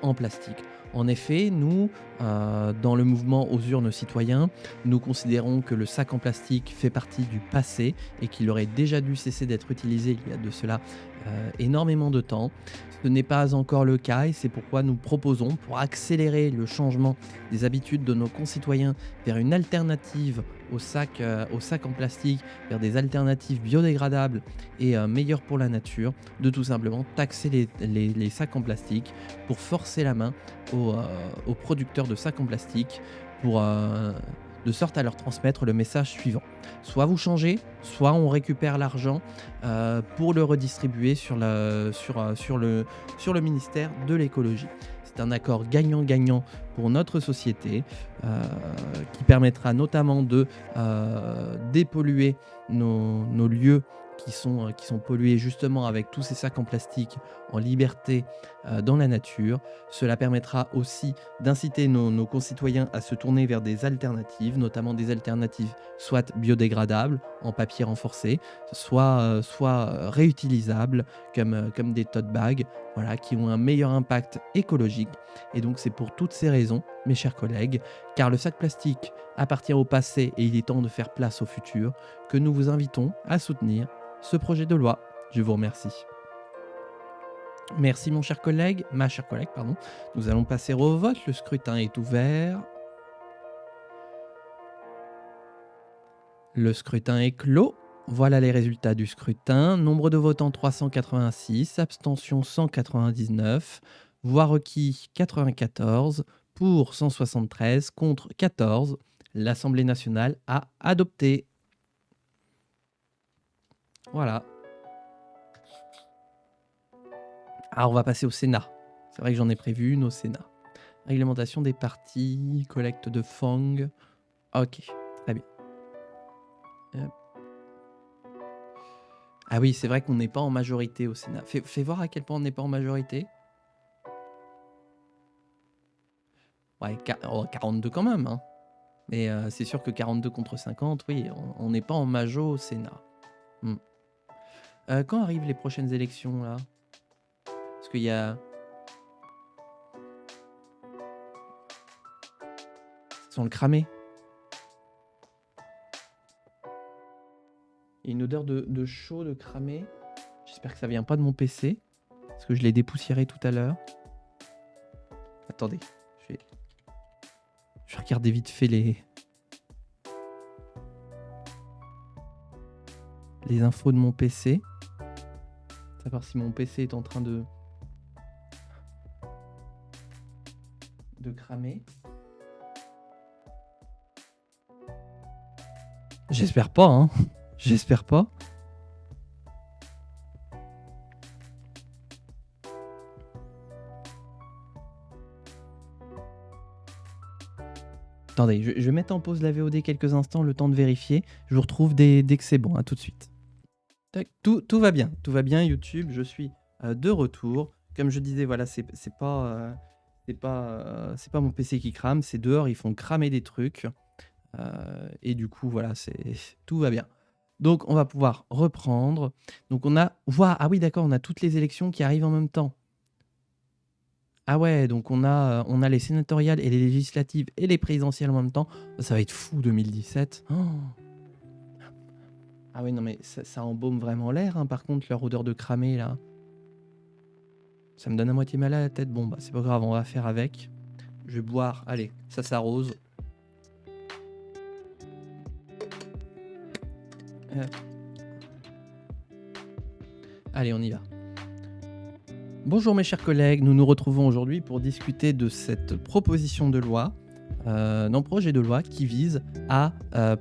en plastique. En effet, nous, dans le mouvement Aux urnes citoyens, nous considérons que le sac en plastique fait partie du passé et qu'il aurait déjà dû cesser d'être utilisé il y a de cela énormément de temps. Ce n'est pas encore le cas et c'est pourquoi nous proposons, pour accélérer le changement des habitudes de nos concitoyens vers une alternative au sac en plastique, vers des alternatives biodégradables et meilleures pour la nature, de tout simplement taxer les sacs en plastique pour forcer la main aux producteurs de sacs en plastique de sorte à leur transmettre le message suivant. Soit vous changez, soit on récupère l'argent pour le redistribuer sur le ministère de l'écologie. C'est un accord gagnant-gagnant pour notre société qui permettra notamment de dépolluer nos lieux qui sont pollués justement avec tous ces sacs en plastique en liberté dans la nature. Cela permettra aussi d'inciter nos concitoyens à se tourner vers des alternatives, notamment des alternatives soit biodégradables en papier renforcé, soit réutilisables comme des tote bags, voilà, qui ont un meilleur impact écologique. Et donc c'est pour toutes ces raisons, mes chers collègues, car le sac plastique appartient au passé et il est temps de faire place au futur, que nous vous invitons à soutenir ce projet de loi. Je vous remercie. Merci ma chère collègue, pardon. Nous allons passer au vote. Le scrutin est ouvert. Le scrutin est clos. Voilà les résultats du scrutin. Nombre de votants 386, abstention 199, voix requis 94, pour 173, contre 14. L'Assemblée nationale a adopté. Voilà. Alors on va passer au Sénat. C'est vrai que j'en ai prévu une au Sénat. Réglementation des partis, collecte de fonds. Ok, très bien. Ah oui, c'est vrai qu'on n'est pas en majorité au Sénat. Fais voir à quel point on n'est pas en majorité. Ouais, 42 quand même. Hein. Mais c'est sûr que 42 contre 50, oui, on n'est pas en majo au Sénat. Quand arrivent les prochaines élections, là? Parce qu'il y a... Ça sent le cramé. Il y a une odeur de chaud, de cramé. J'espère que ça vient pas de mon PC. Parce que je l'ai dépoussiéré tout à l'heure. Attendez. Je vais regarder vite fait les infos de mon PC. Savoir si mon PC est en train de cramer. J'espère pas, hein. J'espère pas. Attendez, je vais mettre en pause la VOD quelques instants, le temps de vérifier. Je vous retrouve dès que c'est bon, à tout de suite. Tac, tout va bien, YouTube, je suis de retour. Comme je disais, voilà, c'est pas mon PC qui crame, c'est dehors, ils font cramer des trucs. Et du coup, voilà, tout va bien. Donc, on va pouvoir reprendre. Donc, ah oui, d'accord, on a toutes les élections qui arrivent en même temps. Ah ouais, donc on a les sénatoriales et les législatives et les présidentielles en même temps. Ça va être fou, 2017. Oh. Ah oui, non, mais ça embaume vraiment l'air, hein, par contre, leur odeur de cramé, là. Ça me donne à moitié mal à la tête. Bon, bah, c'est pas grave, on va faire avec. Je vais boire. Allez, ça s'arrose. Allez, on y va. Bonjour mes chers collègues, nous nous retrouvons aujourd'hui pour discuter de cette proposition de loi, projet de loi qui vise à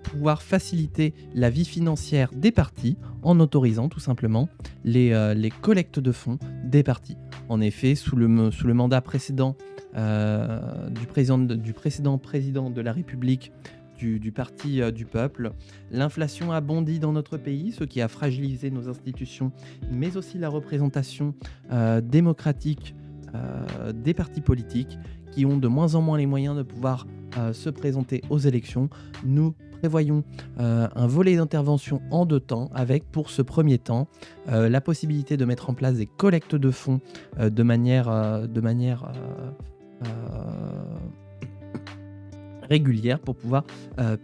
pouvoir faciliter la vie financière des partis en autorisant tout simplement les collectes de fonds des partis. En effet, sous le mandat précédent du précédent président de la République, du parti du peuple, l'inflation a bondi dans notre pays, ce qui a fragilisé nos institutions, mais aussi la représentation démocratique des partis politiques qui ont de moins en moins les moyens de pouvoir se présenter aux élections. Nous prévoyons un volet d'intervention en 2 temps avec, pour ce premier temps, la possibilité de mettre en place des collectes de fonds de manière régulière pour pouvoir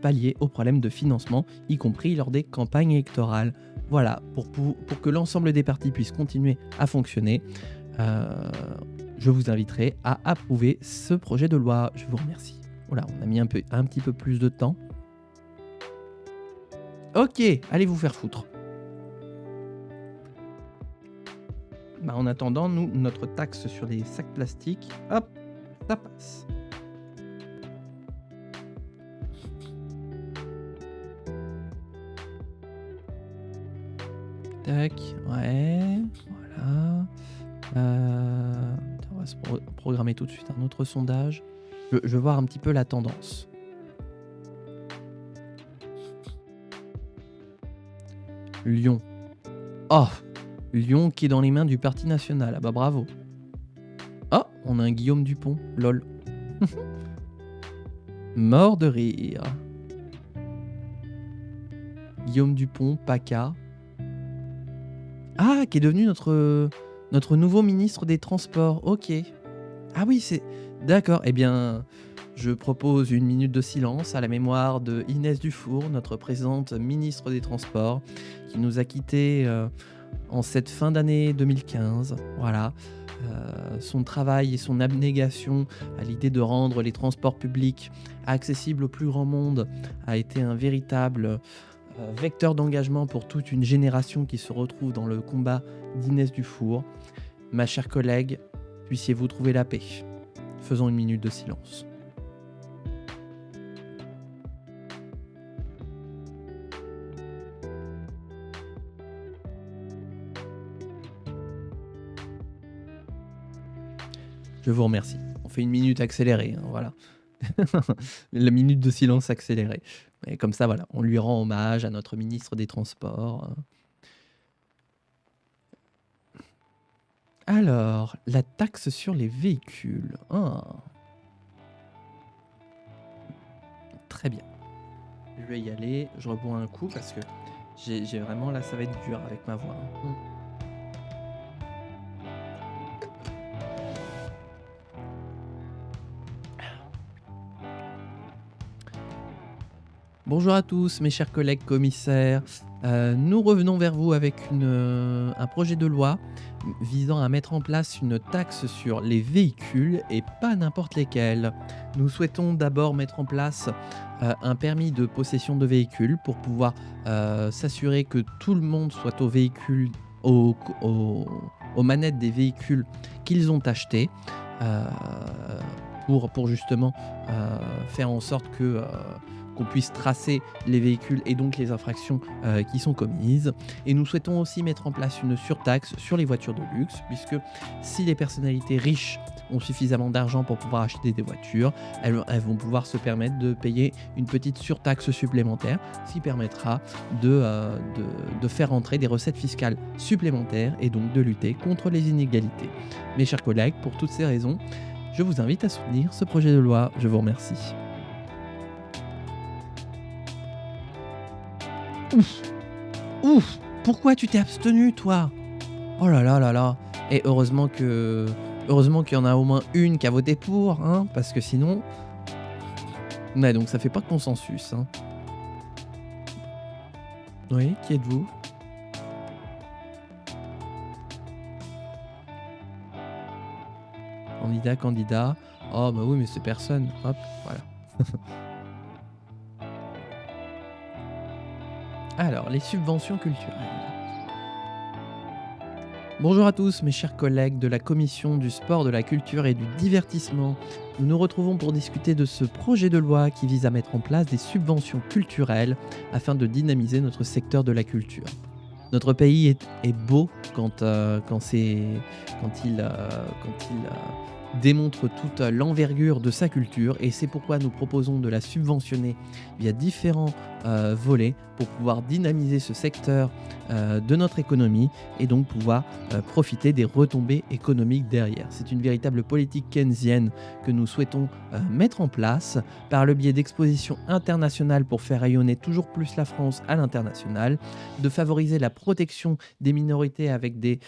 pallier aux problèmes de financement, y compris lors des campagnes électorales. Voilà, pour que l'ensemble des partis puissent continuer à fonctionner, je vous inviterai à approuver ce projet de loi. Je vous remercie. Voilà, on a mis un petit peu plus de temps. Ok, allez vous faire foutre. Bah, en attendant, notre taxe sur les sacs plastiques, hop, Ça passe. Tac, ouais, voilà. On va se programmer tout de suite un autre sondage. Je veux voir un petit peu la tendance. Lyon. Oh, Lyon qui est dans les mains du Parti national. Ah bah bravo. Oh, on a un Guillaume Dupont. Lol. Mort de rire. Guillaume Dupont, PACA. Ah, qui est devenu notre nouveau ministre des Transports. Ok. Ah oui, c'est... D'accord. Eh bien, je propose une minute de silence à la mémoire de Inès Dufour, notre présente ministre des Transports, qui nous a quittés en cette fin d'année 2015. Voilà. Son travail et son abnégation à l'idée de rendre les transports publics accessibles au plus grand monde a été un véritable vecteur d'engagement pour toute une génération qui se retrouve dans le combat d'Inès Dufour. Ma chère collègue, puissiez-vous trouver la paix. Faisons une minute de silence. Je vous remercie. On fait une minute accélérée, hein, voilà. La minute de silence accélérée. Et comme ça, voilà, on lui rend hommage à notre ministre des Transports. Alors, la taxe sur les véhicules. Ah. Très bien. Je vais y aller. Je rebois un coup parce que j'ai vraiment... Là, ça va être dur avec ma voix. Bonjour à tous, mes chers collègues commissaires. Nous revenons vers vous avec un projet de loi visant à mettre en place une taxe sur les véhicules et pas n'importe lesquels. Nous souhaitons d'abord mettre en place un permis de possession de véhicule pour pouvoir s'assurer que tout le monde soit au véhicule, aux manettes des véhicules qu'ils ont achetés, pour justement faire en sorte que... qu'on puisse tracer les véhicules et donc les infractions qui sont commises. Et nous souhaitons aussi mettre en place une surtaxe sur les voitures de luxe, puisque si les personnalités riches ont suffisamment d'argent pour pouvoir acheter des voitures, elles vont pouvoir se permettre de payer une petite surtaxe supplémentaire, ce qui permettra de faire entrer des recettes fiscales supplémentaires et donc de lutter contre les inégalités. Mes chers collègues, pour toutes ces raisons, je vous invite à soutenir ce projet de loi. Je vous remercie. Ouf, pourquoi tu t'es abstenu, toi? Oh là là là là. Et heureusement qu'il y en a au moins une qui a voté pour, hein, parce que sinon... Ouais, donc ça fait pas consensus, hein. Oui, qui êtes-vous? Candidat. Oh bah oui, mais c'est personne. Hop, voilà. Alors, les subventions culturelles. Bonjour à tous, mes chers collègues de la Commission du sport, de la culture et du divertissement. Nous nous retrouvons pour discuter de ce projet de loi qui vise à mettre en place des subventions culturelles afin de dynamiser notre secteur de la culture. Notre pays est beau quand il démontre toute l'envergure de sa culture, et c'est pourquoi nous proposons de la subventionner via différents volets pour pouvoir dynamiser ce secteur de notre économie et donc pouvoir profiter des retombées économiques derrière. C'est une véritable politique keynésienne que nous souhaitons mettre en place par le biais d'expositions internationales pour faire rayonner toujours plus la France à l'international, de favoriser la protection des minorités avec des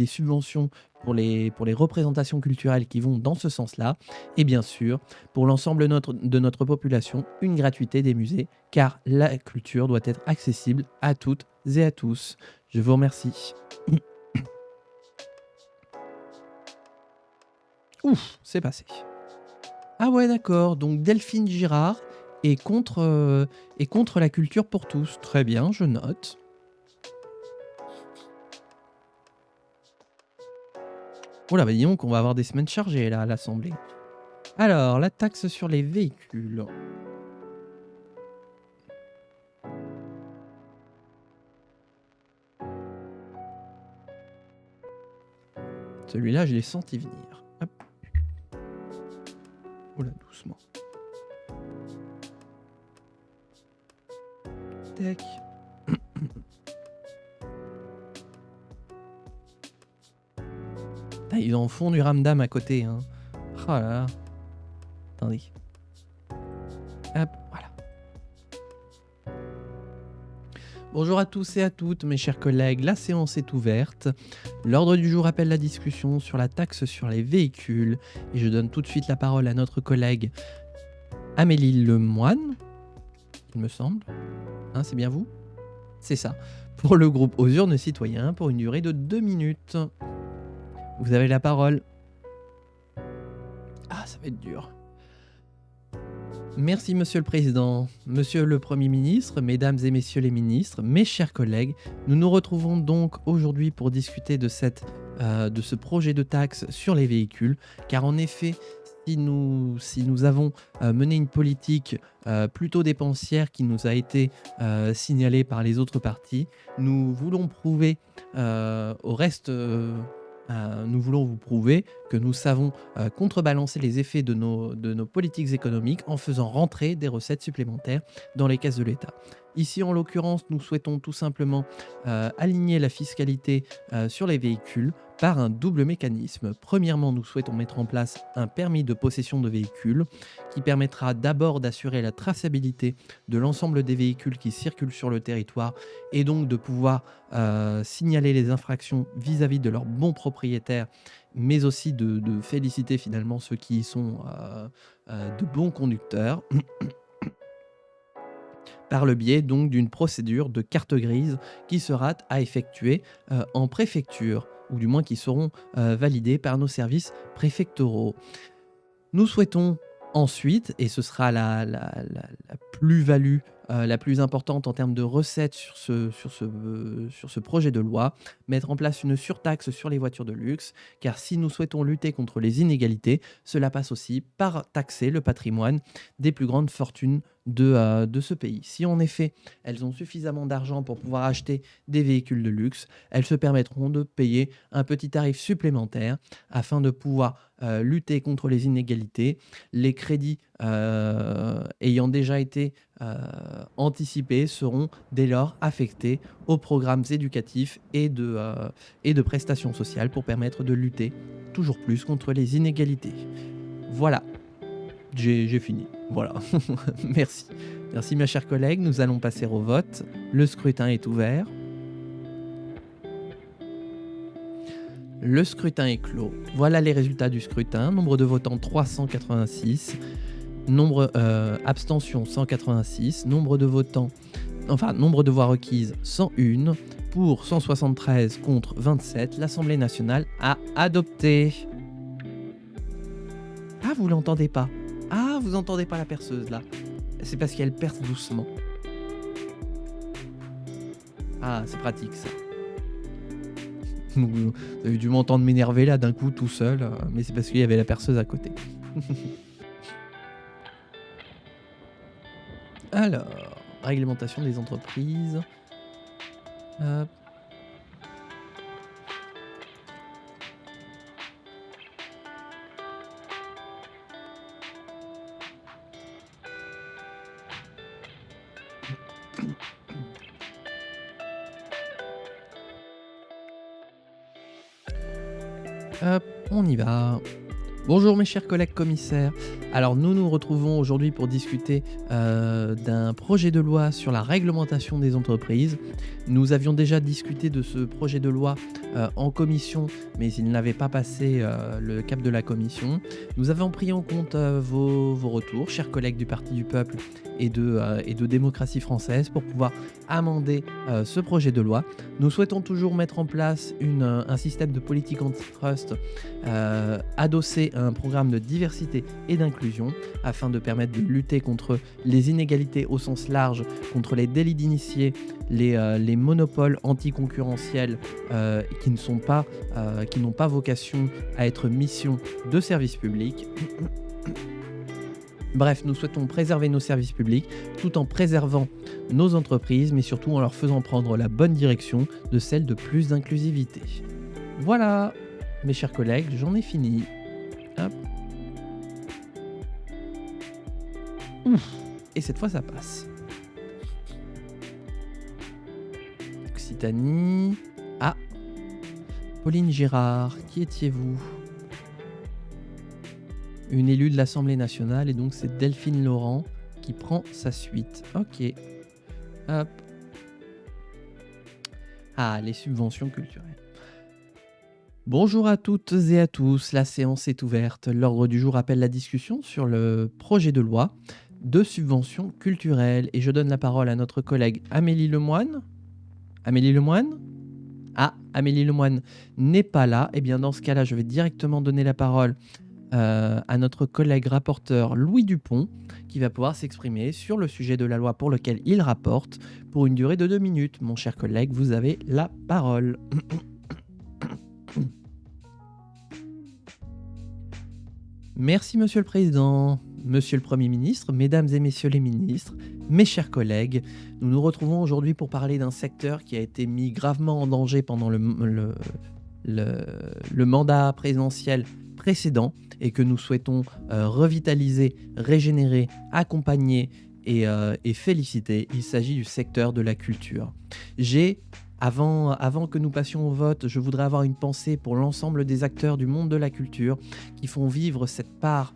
subventions pour les représentations culturelles qui vont dans ce sens-là, et bien sûr, pour l'ensemble de notre population, une gratuité des musées, car la culture doit être accessible à toutes et à tous. Je vous remercie. Ouf, c'est passé. Ah ouais, d'accord, donc Delphine Girard est contre la culture pour tous. Très bien, je note. Oh là, bah dis donc, on va avoir des semaines chargées là à l'Assemblée. Alors, la taxe sur les véhicules. Celui-là, je l'ai senti venir. Hop. Oula, doucement. Tac. Ah, ils en font du ramdam à côté. Hein. Oh là là. Attendez. Hop, voilà. Bonjour à tous et à toutes, mes chers collègues. La séance est ouverte. L'ordre du jour appelle la discussion sur la taxe sur les véhicules. Et je donne tout de suite la parole à notre collègue Amélie Lemoine, il me semble. Hein, c'est bien vous? C'est ça. Pour le groupe Aux Urnes Citoyens, pour une durée de 2 minutes. Vous avez la parole. Ah, ça va être dur. Merci Monsieur le Président, Monsieur le Premier ministre, Mesdames et Messieurs les ministres, mes chers collègues. Nous nous retrouvons donc aujourd'hui pour discuter de ce projet de taxe sur les véhicules. Car en effet, si nous avons mené une politique plutôt dépensière qui nous a été signalée par les autres partis, nous voulons prouver au reste... nous voulons vous prouver que nous savons contrebalancer les effets de nos politiques économiques en faisant rentrer des recettes supplémentaires dans les caisses de l'État. Ici, en l'occurrence, nous souhaitons tout simplement aligner la fiscalité sur les véhicules par un double mécanisme. Premièrement, nous souhaitons mettre en place un permis de possession de véhicules qui permettra d'abord d'assurer la traçabilité de l'ensemble des véhicules qui circulent sur le territoire et donc de pouvoir signaler les infractions vis-à-vis de leurs bons propriétaires, mais aussi de féliciter finalement ceux qui sont de bons conducteurs. Par le biais donc d'une procédure de carte grise qui sera à effectuer en préfecture, ou du moins qui seront validées par nos services préfectoraux. Nous souhaitons ensuite, et ce sera la plus-value la plus importante en termes de recettes sur ce projet de loi, mettre en place une surtaxe sur les voitures de luxe, car si nous souhaitons lutter contre les inégalités, cela passe aussi par taxer le patrimoine des plus grandes fortunes de ce pays. Si en effet elles ont suffisamment d'argent pour pouvoir acheter des véhicules de luxe, elles se permettront de payer un petit tarif supplémentaire afin de pouvoir lutter contre les inégalités. Les crédits ayant déjà été anticipés seront dès lors affectés aux programmes éducatifs et de prestations sociales pour permettre de lutter toujours plus contre les inégalités. Voilà, j'ai fini. Voilà, merci. Merci mes chers collègues, nous allons passer au vote. Le scrutin est ouvert. Le scrutin est clos. Voilà les résultats du scrutin. Nombre de votants 386. Nombre abstention 186. Nombre de voix requises 101. Pour 173 contre 27. L'Assemblée nationale a adopté. Ah, vous l'entendez pas? Ah, vous entendez pas la perceuse là? C'est parce qu'elle perce doucement. Ah, c'est pratique ça. Vous avez dû m'entendre m'énerver là d'un coup tout seul, mais c'est parce qu'il y avait la perceuse à côté. Alors, réglementation des entreprises. Hop. Hop, on y va. Bonjour mes chers collègues commissaires. Alors nous nous retrouvons aujourd'hui pour discuter d'un projet de loi sur la réglementation des entreprises. Nous avions déjà discuté de ce projet de loi en commission, mais il n'avait pas passé le cap de la commission. Nous avons pris en compte vos retours, chers collègues du Parti du Peuple et de démocratie française pour pouvoir amender ce projet de loi. Nous souhaitons toujours mettre en place un système de politique antitrust adossé à un programme de diversité et d'inclusion afin de permettre de lutter contre les inégalités au sens large, contre les délits d'initiés, les monopoles anticoncurrentiels qui n'ont pas vocation à être mission de service public. Bref, nous souhaitons préserver nos services publics tout en préservant nos entreprises, mais surtout en leur faisant prendre la bonne direction de celle de plus d'inclusivité. Voilà, mes chers collègues, j'en ai fini. Hop. Ouf. Et cette fois, ça passe. Occitanie. Ah, Pauline Girard, qui étiez-vous ? Une élue de l'Assemblée nationale, et donc c'est Delphine Laurent qui prend sa suite. Ok. Hop. Ah, les subventions culturelles. Bonjour à toutes et à tous, la séance est ouverte. L'ordre du jour appelle la discussion sur le projet de loi de subventions culturelles. Et je donne la parole à notre collègue Amélie Lemoine. Amélie Lemoine ? Ah, Amélie Lemoine n'est pas là. Eh bien, dans ce cas-là, je vais directement donner la parole à notre collègue rapporteur Louis Dupont, qui va pouvoir s'exprimer sur le sujet de la loi pour lequel il rapporte pour une durée de 2 minutes. Mon cher collègue, vous avez la parole. Merci, Monsieur le Président, Monsieur le Premier ministre, Mesdames et Messieurs les ministres, mes chers collègues. Nous nous retrouvons aujourd'hui pour parler d'un secteur qui a été mis gravement en danger pendant le mandat présidentiel précédent et que nous souhaitons revitaliser, régénérer, accompagner et féliciter. Il s'agit du secteur de la culture. Avant que nous passions au vote, je voudrais avoir une pensée pour l'ensemble des acteurs du monde de la culture qui font vivre cette part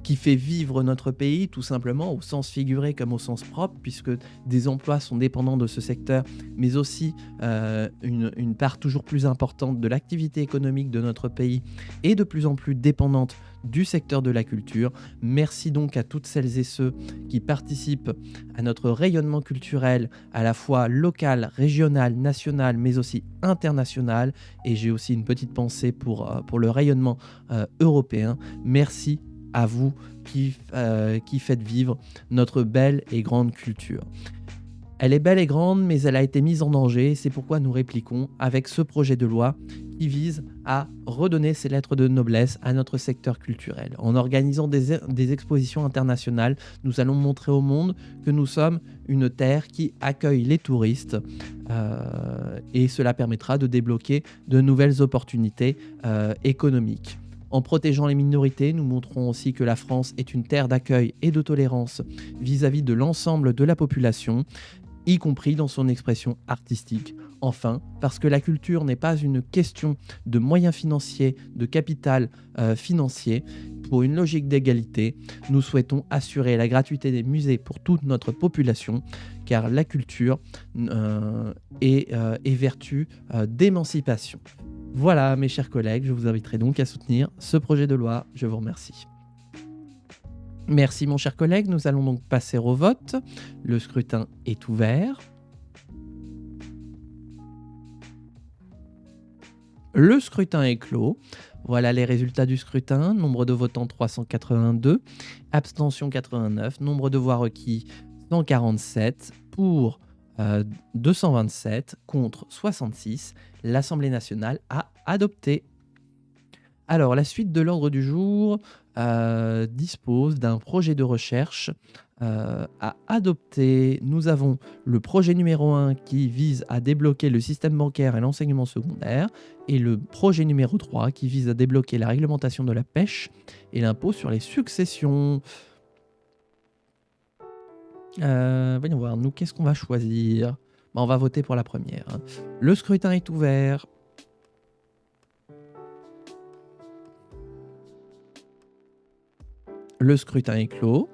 qui fait vivre notre pays, tout simplement, au sens figuré comme au sens propre, puisque des emplois sont dépendants de ce secteur, mais aussi une part toujours plus importante de l'activité économique de notre pays est de plus en plus dépendante du secteur de la culture. Merci donc à toutes celles et ceux qui participent à notre rayonnement culturel, à la fois local, régional, national, mais aussi international. Et j'ai aussi une petite pensée pour le rayonnement européen. Merci à vous qui faites vivre notre belle et grande culture. Elle est belle et grande, mais elle a été mise en danger. C'est pourquoi nous répliquons avec ce projet de loi qui vise à redonner ses lettres de noblesse à notre secteur culturel. En organisant des expositions internationales, nous allons montrer au monde que nous sommes une terre qui accueille les touristes et cela permettra de débloquer de nouvelles opportunités économiques. En protégeant les minorités, nous montrons aussi que la France est une terre d'accueil et de tolérance vis-à-vis de l'ensemble de la population, y compris dans son expression artistique. Enfin, parce que la culture n'est pas une question de moyens financiers, de capital financier. Pour une logique d'égalité, nous souhaitons assurer la gratuité des musées pour toute notre population, car la culture est vertu d'émancipation. Voilà, mes chers collègues, je vous inviterai donc à soutenir ce projet de loi. Je vous remercie. Merci, mon cher collègue. Nous allons donc passer au vote. Le scrutin est ouvert. Le scrutin est clos. Voilà les résultats du scrutin. Nombre de votants 382, abstention 89, nombre de voix requis 147, pour 227, contre 66. L'Assemblée nationale a adopté. Alors, la suite de l'ordre du jour dispose d'un projet de recherche à adopter. Nous avons le projet numéro 1 qui vise à débloquer le système bancaire et l'enseignement secondaire, et le projet numéro 3 qui vise à débloquer la réglementation de la pêche et l'impôt sur les successions. Voyons voir, nous, qu'est-ce qu'on va choisir ? On va voter pour la première. Le scrutin est ouvert. Le scrutin est clos.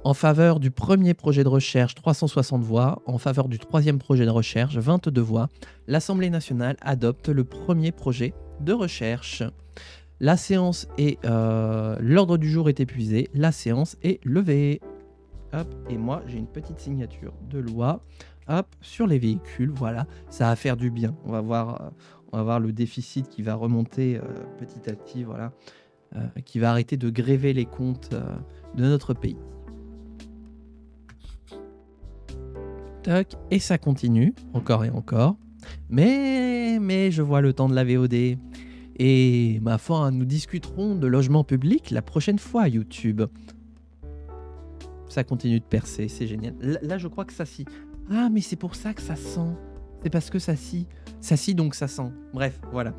En faveur du premier projet de recherche, 360 voix. En faveur du troisième projet de recherche, 22 voix. L'Assemblée nationale adopte le premier projet de recherche. La séance est... l'ordre du jour est épuisé. La séance est levée. Hop, et moi, j'ai une petite signature de loi. Hop, sur les véhicules, voilà, ça va faire du bien. On va voir le déficit qui va remonter petit à petit, voilà, qui va arrêter de gréver les comptes de notre pays. Toc, et ça continue, encore et encore. Mais je vois le temps de la VOD. Et ma foi, nous discuterons de logement public la prochaine fois, YouTube. Ça continue de percer, c'est génial. Là, je crois que ça scie. Ah, mais c'est pour ça que ça sent. C'est parce que ça scie. Ça scie, donc ça sent. Bref, voilà.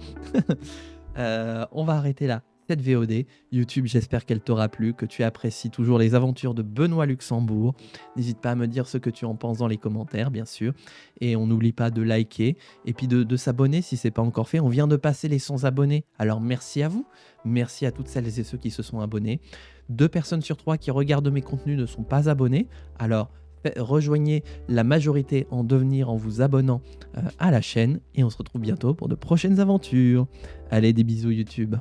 On va arrêter là cette VOD. YouTube, j'espère qu'elle t'aura plu, que tu apprécies toujours les aventures de Benoît Luxembourg. N'hésite pas à me dire ce que tu en penses dans les commentaires, bien sûr. Et on n'oublie pas de liker et puis de s'abonner si ce n'est pas encore fait. On vient de passer les 100 abonnés. Alors merci à vous. Merci à toutes celles et ceux qui se sont abonnés. 2 personnes sur 3 qui regardent mes contenus ne sont pas abonnés. Alors rejoignez la majorité en devenir en vous abonnant à la chaîne. Et on se retrouve bientôt pour de prochaines aventures. Allez, des bisous YouTube.